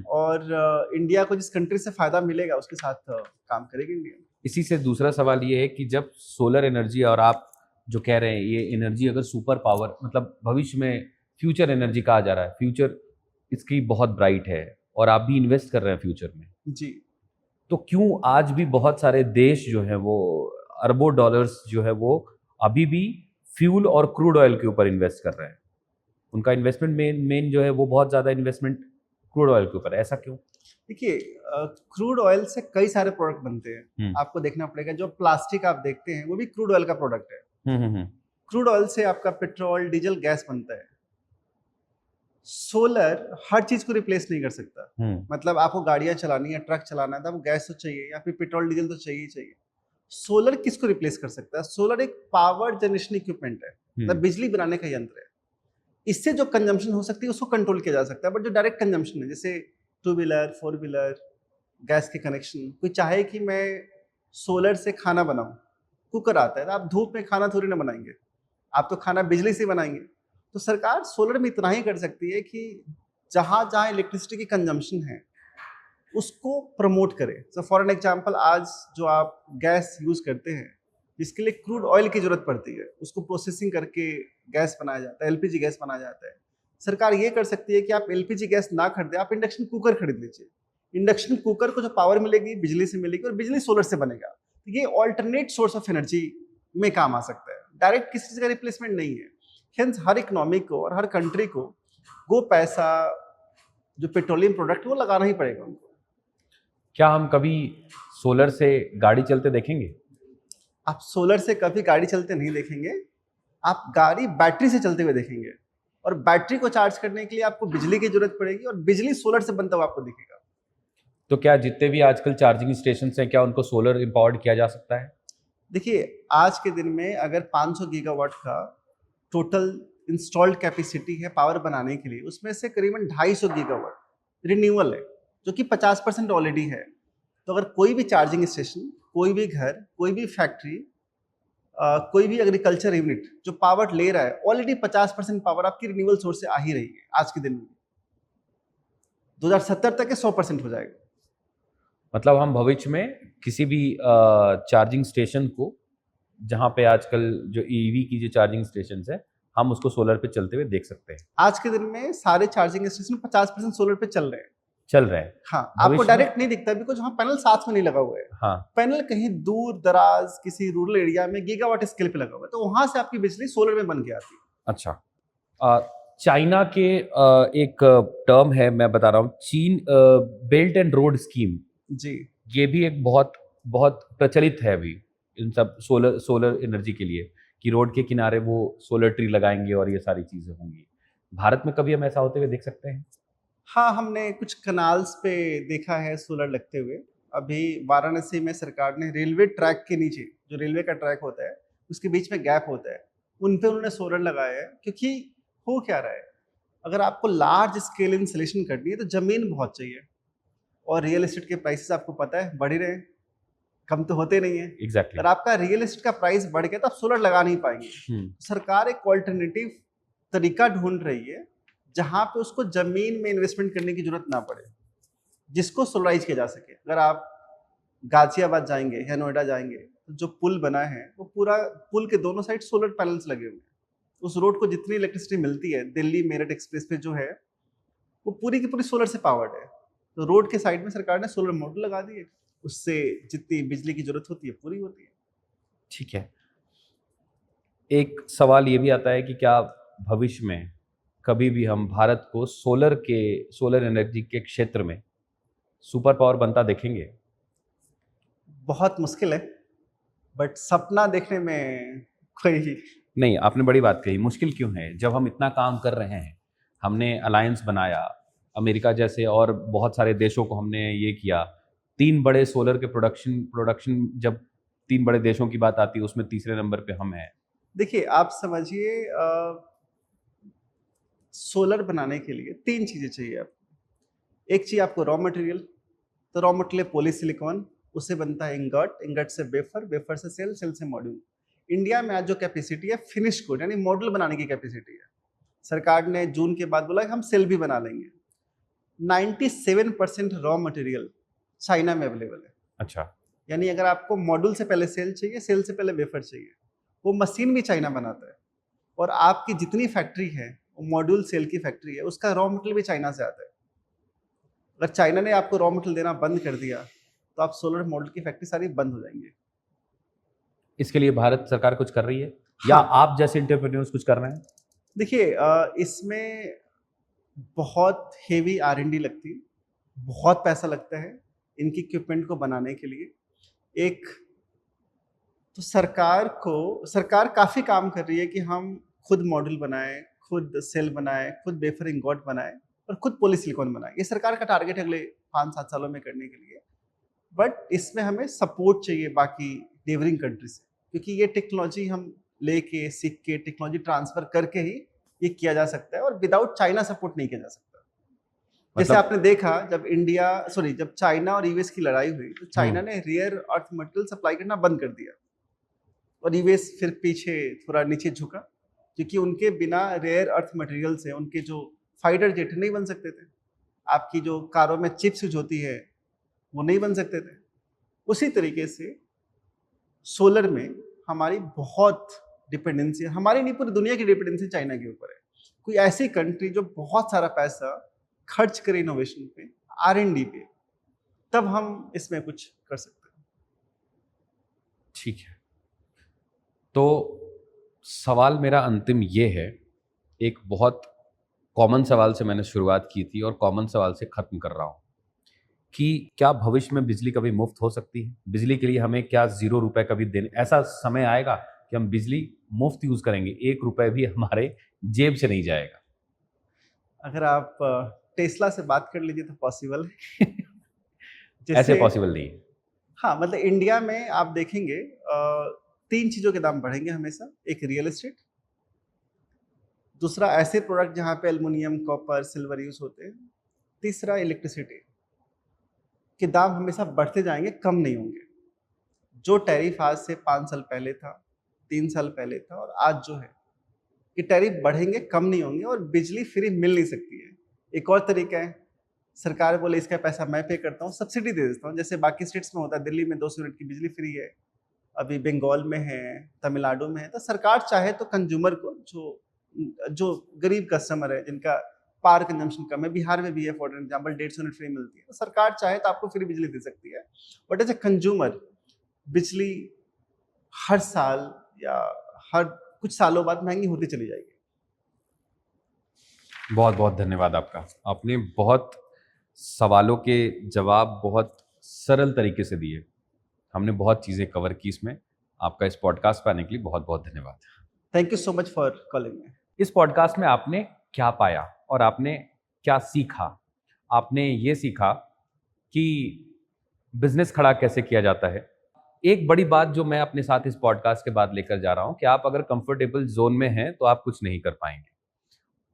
और इंडिया को जिस कंट्री से फायदा मिलेगा उसके साथ काम करेगी इंडिया।
इसी से दूसरा सवाल ये है कि जब सोलर एनर्जी, और आप जो कह रहे हैं ये एनर्जी अगर सुपर पावर, मतलब भविष्य में फ्यूचर एनर्जी कहा जा रहा है, फ्यूचर इसकी बहुत ब्राइट है और आप भी इन्वेस्ट कर रहे हैं फ्यूचर में
जी,
तो क्यों आज भी बहुत सारे देश जो है वो अरबों डॉलर्स जो है वो अभी भी फ्यूल और क्रूड ऑयल के ऊपर इन्वेस्ट कर रहे हैं? उनका इन्वेस्टमेंट मेन जो है वो बहुत ज़्यादा इन्वेस्टमेंट क्रूड ऑयल के ऊपर है, ऐसा क्यों?
देखिए, क्रूड ऑयल से कई सारे प्रोडक्ट बनते हैं, आपको देखना पड़ेगा। जो प्लास्टिक आप देखते हैं वो भी क्रूड ऑयल का प्रोडक्ट है। क्रूड ऑयल से आपका पेट्रोल, डीजल, गैस बनता है। सोलर हर चीज को रिप्लेस नहीं कर सकता। मतलब आपको गाड़ियां चलानी है, ट्रक चलाना है तो आपको गैस तो चाहिए या फिर पेट्रोल डीजल तो चाहिए ही चाहिए। सोलर किसको रिप्लेस कर सकता है? सोलर एक पावर जनरेशन इक्विपमेंट है, मतलब बिजली बनाने का यंत्र है। इससे जो कंजम्पशन हो सकती है उसको कंट्रोल किया जा सकता है, बट जो डायरेक्ट कंजम्पशन है जैसे 2 व्हीलर, 4 व्हीलर, गैस के कनेक्शन, कोई चाहे कि मैं सोलर से खाना बनाऊं, कुकर आता है तो आप धूप में खाना थोड़ी ना बनाएंगे, आप तो खाना बिजली से बनाएंगे। तो सरकार सोलर में इतना ही कर सकती है कि जहां जहां इलेक्ट्रिसिटी की कंजम्पशन है उसको प्रमोट करे। सो फॉर एन एग्जांपल, आज जो आप गैस यूज करते हैं जिसके लिए क्रूड ऑयल की जरूरत पड़ती है, उसको प्रोसेसिंग करके गैस बनाया जाता है, एलपीजी गैस बनाया जाता है। सरकार ये कर सकती है कि आप एलपीजी गैस ना खरीदे, आप इंडक्शन कुकर खरीद लीजिए। इंडक्शन कुकर को जो पावर मिलेगी बिजली से मिलेगी और बिजली सोलर से बनेगा। तो ये ऑल्टरनेट सोर्स ऑफ एनर्जी में काम आ सकता है, डायरेक्ट किसी चीज का रिप्लेसमेंट नहीं है। हेंस हर इकोनॉमी को और हर कंट्री को वो पैसा जो पेट्रोलियम प्रोडक्ट वो लगाना ही पड़ेगा उनको।
क्या हम कभी सोलर से गाड़ी चलते देखेंगे?
आप सोलर से कभी गाड़ी चलते नहीं देखेंगे, आप गाड़ी बैटरी से चलते हुए देखेंगे, और बैटरी को चार्ज करने के लिए आपको बिजली की जरूरत पड़ेगी और बिजली सोलर से बनता हुआ आपको दिखेगा।
तो क्या जितने भी आजकल चार्जिंग स्टेशन हैं क्या उनको सोलर एम्पावर्ड किया जा सकता है?
देखिए, आज के दिन में अगर 500 गीगावाट का टोटल इंस्टॉल्ड कैपेसिटी है पावर बनाने के लिए, उसमें से करीबन 250 गीगावाट रिन्यूएबल है, जो कि 50% ऑलरेडी है। तो अगर कोई भी चार्जिंग स्टेशन, कोई भी घर, कोई भी फैक्ट्री, कोई भी एग्रीकल्चर यूनिट जो पावर ले रहा है, ऑलरेडी 50% पावर आपकी रिन्यूएबल सोर्स से आ ही रही है आज के दिन में। 2070 तक 100% हो जाएगा।
मतलब हम भविष्य में किसी भी चार्जिंग स्टेशन को, जहाँ पे आजकल जो ईवी की जो चार्जिंग स्टेशन है, हम उसको सोलर पे चलते हुए देख सकते हैं।
आज के दिन में सारे चार्जिंग स्टेशन 50% सोलर पे चल रहे हैं।
चल रहे हैं।
हाँ, आपको
भविष्य में-
डायरेक्ट नहीं दिखता बिकॉज वहाँ पैनल साथ में नहीं लगा हुआ है।
हाँ,
पैनल कहीं दूर दराज किसी रूरल एरिया में गीगावाट स्केल पे लगा हुआ है, तो वहां से आपकी बिजली सोलर में बन के आती है।
अच्छा। चाइना के एक टर्म है, मैं बता रहा हूँ, चीन बेल्ट एंड रोड स्कीम,
जी,
ये भी एक बहुत बहुत प्रचलित है अभी इन सब सोलर एनर्जी के लिए, कि रोड के किनारे वो सोलर ट्री लगाएंगे और ये सारी चीजें होंगी। भारत में कभी हम ऐसा होते हुए देख सकते हैं?
हाँ, हमने कुछ कनाल्स पे देखा है सोलर लगते हुए। अभी वाराणसी में सरकार ने रेलवे ट्रैक के नीचे, जो रेलवे का ट्रैक होता है उसके बीच में गैप होता है, उन पे उन्होंने सोलर लगाया है। क्योंकि हो क्या रहा है, अगर आपको लार्ज स्केल इंस्टॉलेशन करनी है तो ज़मीन बहुत चाहिए, और रियल एस्टेट के प्राइसेस आपको पता है बढ़ ही रहे हैं, कम तो होते नहीं है।
एग्जैक्टली।
अगर आपका रियल एस्टेट का प्राइस बढ़ गया तो आप सोलर लगा नहीं पाएंगे। सरकार एक ऑल्टरनेटिव तरीका ढूंढ रही है जहां पे उसको जमीन में इन्वेस्टमेंट करने की जरूरत ना पड़े, जिसको सोलराइज किया जा सके। अगर आप गाजियाबाद जाएंगे या नोएडा जाएंगे तो जो पुल बना है वो पूरा पुल के दोनों साइड सोलर पैनल्स लगे हुए हैं। उस रोड को जितनी इलेक्ट्रिसिटी मिलती है, दिल्ली मेरठ एक्सप्रेस पे जो है, वो पूरी की पूरी सोलर से पावर्ड है। तो रोड के साइड में सरकार ने सोलर मॉड्यूल लगा दिए, उससे जितनी बिजली की जरूरत होती है पूरी होती है।
ठीक है। एक सवाल ये भी आता है कि क्या भविष्य में कभी भी हम भारत को सोलर एनर्जी के क्षेत्र में सुपर पावर बनता देखेंगे?
बहुत मुश्किल है, बट सपना देखने में कोई
नहीं, आपने बड़ी बात कही। मुश्किल क्यों है जब हम इतना काम कर रहे हैं? हमने अलायंस बनाया, अमेरिका जैसे और बहुत सारे देशों को हमने ये किया। 3 बड़े सोलर के प्रोडक्शन जब 3 बड़े देशों की बात आती है उसमें तीसरे नंबर पे हम हैं।
देखिए, आप समझिए, सोलर बनाने के लिए 3 चीज़ें चाहिए आपको। एक चाहिए आपको रॉ मटेरियल, तो रॉ मटेरियल पॉलीसिलिकॉन, उससे बनता है इंगट, इंगट से वेफर, वेफर से सेल, सेल से मॉड्यूल। इंडिया में आज जो कैपेसिटी है फिनिश गुड यानी मॉड्यूल बनाने की कैपेसिटी है। सरकार ने जून के बाद बोला कि हम सेल भी बना लेंगे। 97% रॉ मटेरियल चाइना में अवेलेबल है।
अच्छा।
यानी अगर आपको मॉड्यूल से पहले सेल चाहिए, सेल से पहले वेफर चाहिए, वो मशीन भी चाइना बनाता है। और आपकी जितनी फैक्ट्री है, वो मॉड्यूल सेल की फैक्ट्री है, उसका रॉ मटेरियल भी चाइना से आता है। अगर चाइना ने आपको रॉ मटेरियल देना बंद कर दिया तो आप सोलर मॉड्यूल की फैक्ट्री सारी बंद हो जाएंगे।
इसके लिए भारत सरकार कुछ कर रही है या आप जैसे एंटरप्रेन्योर्स कुछ कर रहे हैं?
देखिए, इसमें बहुत हेवी R&D लगती है, बहुत पैसा लगता है इनकी इक्विपमेंट को बनाने के लिए। एक तो सरकार काफ़ी काम कर रही है कि हम खुद मॉड्यूल बनाएं, खुद सेल बनाएं, खुद वेफर इंगोट बनाएं और खुद पॉलीसिलिकॉन बनाएं। ये सरकार का टारगेट है अगले 5-7 सालों में करने के लिए। बट इसमें हमें सपोर्ट चाहिए बाकी नेबरिंग कंट्री से, क्योंकि ये टेक्नोलॉजी हम लेके सीख के टेक्नोलॉजी ट्रांसफर करके ही ये किया जा सकता है, और विदाउट चाइना सपोर्ट नहीं किया जा सकता। जैसे आपने देखा जब चाइना और यूएस की लड़ाई हुई तो चाइना ने रेयर अर्थ मटेरियल सप्लाई करना बंद कर दिया, और यूएस फिर पीछे थोड़ा नीचे झुका, क्योंकि उनके बिना रेयर अर्थ मटेरियल से उनके जो फाइटर जेट नहीं बन सकते थे। आपकी जो कारों में चिप्स यूज होती है वो नहीं बन सकते थे। उसी तरीके से सोलर में हमारी बहुत डिपेंडेंसी है, हमारी नहीं पूरी दुनिया की डिपेंडेंसी चाइना के ऊपर है। कोई ऐसी कंट्री जो बहुत सारा पैसा खर्च करे इनोवेशन पे, R&D पे, तब हम इसमें कुछ कर सकते हैं।
ठीक है। तो सवाल मेरा अंतिम ये है, एक बहुत कॉमन सवाल से मैंने शुरुआत की थी और कॉमन सवाल से खत्म कर रहा हूँ कि क्या भविष्य में बिजली कभी मुफ्त हो सकती है? बिजली के लिए हमें क्या 0 रुपए कभी देने, ऐसा समय आएगा कि हम बिजली मुफ्त यूज करेंगे, 1 रुपए भी हमारे जेब से नहीं जाएगा?
अगर आप टेस्ला से बात कर लीजिए तो पॉसिबल है।
ऐसे पॉसिबल नहीं है।
हाँ, मतलब इंडिया में आप देखेंगे 3 चीज़ों के दाम बढ़ेंगे हमेशा। एक रियल एस्टेट, दूसरा ऐसे प्रोडक्ट जहाँ पे एल्युमिनियम, कॉपर, सिल्वर यूज होते हैं, तीसरा इलेक्ट्रिसिटी के दाम हमेशा बढ़ते जाएंगे, कम नहीं होंगे। जो टैरिफ आज से 5 साल पहले था, 3 साल पहले था, और आज जो है, ये टैरिफ बढ़ेंगे, कम नहीं होंगे, और बिजली फ्री मिल नहीं सकती है। एक और तरीका है, सरकार बोले इसका पैसा मैं पे करता हूँ, सब्सिडी दे देता हूँ, जैसे बाकी स्टेट्स में होता है। दिल्ली में 200 यूनिट की बिजली फ्री है, अभी बंगाल में है, तमिलनाडु में है। तो सरकार चाहे तो कंज्यूमर को, जो जो गरीब कस्टमर है जिनका पावर कंजम्पशन कम है, बिहार में भी है फॉर एग्जाम्पल 150 यूनिट फ्री मिलती है, तो सरकार चाहे तो आपको फ्री बिजली दे सकती है। बट एज ए कंज्यूमर बिजली हर साल या हर कुछ सालों बाद महंगी होती चली जाएगी।
बहुत बहुत धन्यवाद आपका। आपने बहुत सवालों के जवाब बहुत सरल तरीके से दिए। हमने बहुत चीज़ें कवर की इसमें। आपका इस पॉडकास्ट पर आने के लिए बहुत बहुत धन्यवाद।
Thank you so much for calling me.
इस पॉडकास्ट में आपने क्या पाया और आपने क्या सीखा? आपने ये सीखा कि बिजनेस खड़ा कैसे किया जाता है। एक बड़ी बात जो मैं अपने साथ इस पॉडकास्ट के बाद लेकर जा रहा हूं कि आप अगर कंफर्टेबल जोन में हैं तो आप कुछ नहीं कर पाएंगे।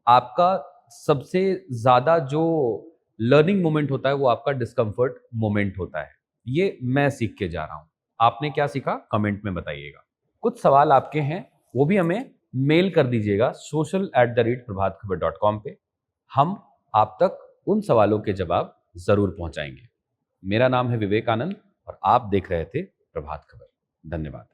आपका सबसे ज्यादा जो लर्निंग मोमेंट होता है वो आपका डिस्कम्फर्ट मोमेंट होता है। ये मैं सीख के जा रहा हूं। आपने क्या सीखा कमेंट में बताइएगा। कुछ सवाल आपके हैं वो भी हमें मेल कर दीजिएगा social@प्रभातखबर.com पे। हम आप तक उन सवालों के जवाब जरूर पहुंचाएंगे। मेरा नाम है विवेकानंद और आप देख रहे थे प्रभात खबर। धन्यवाद।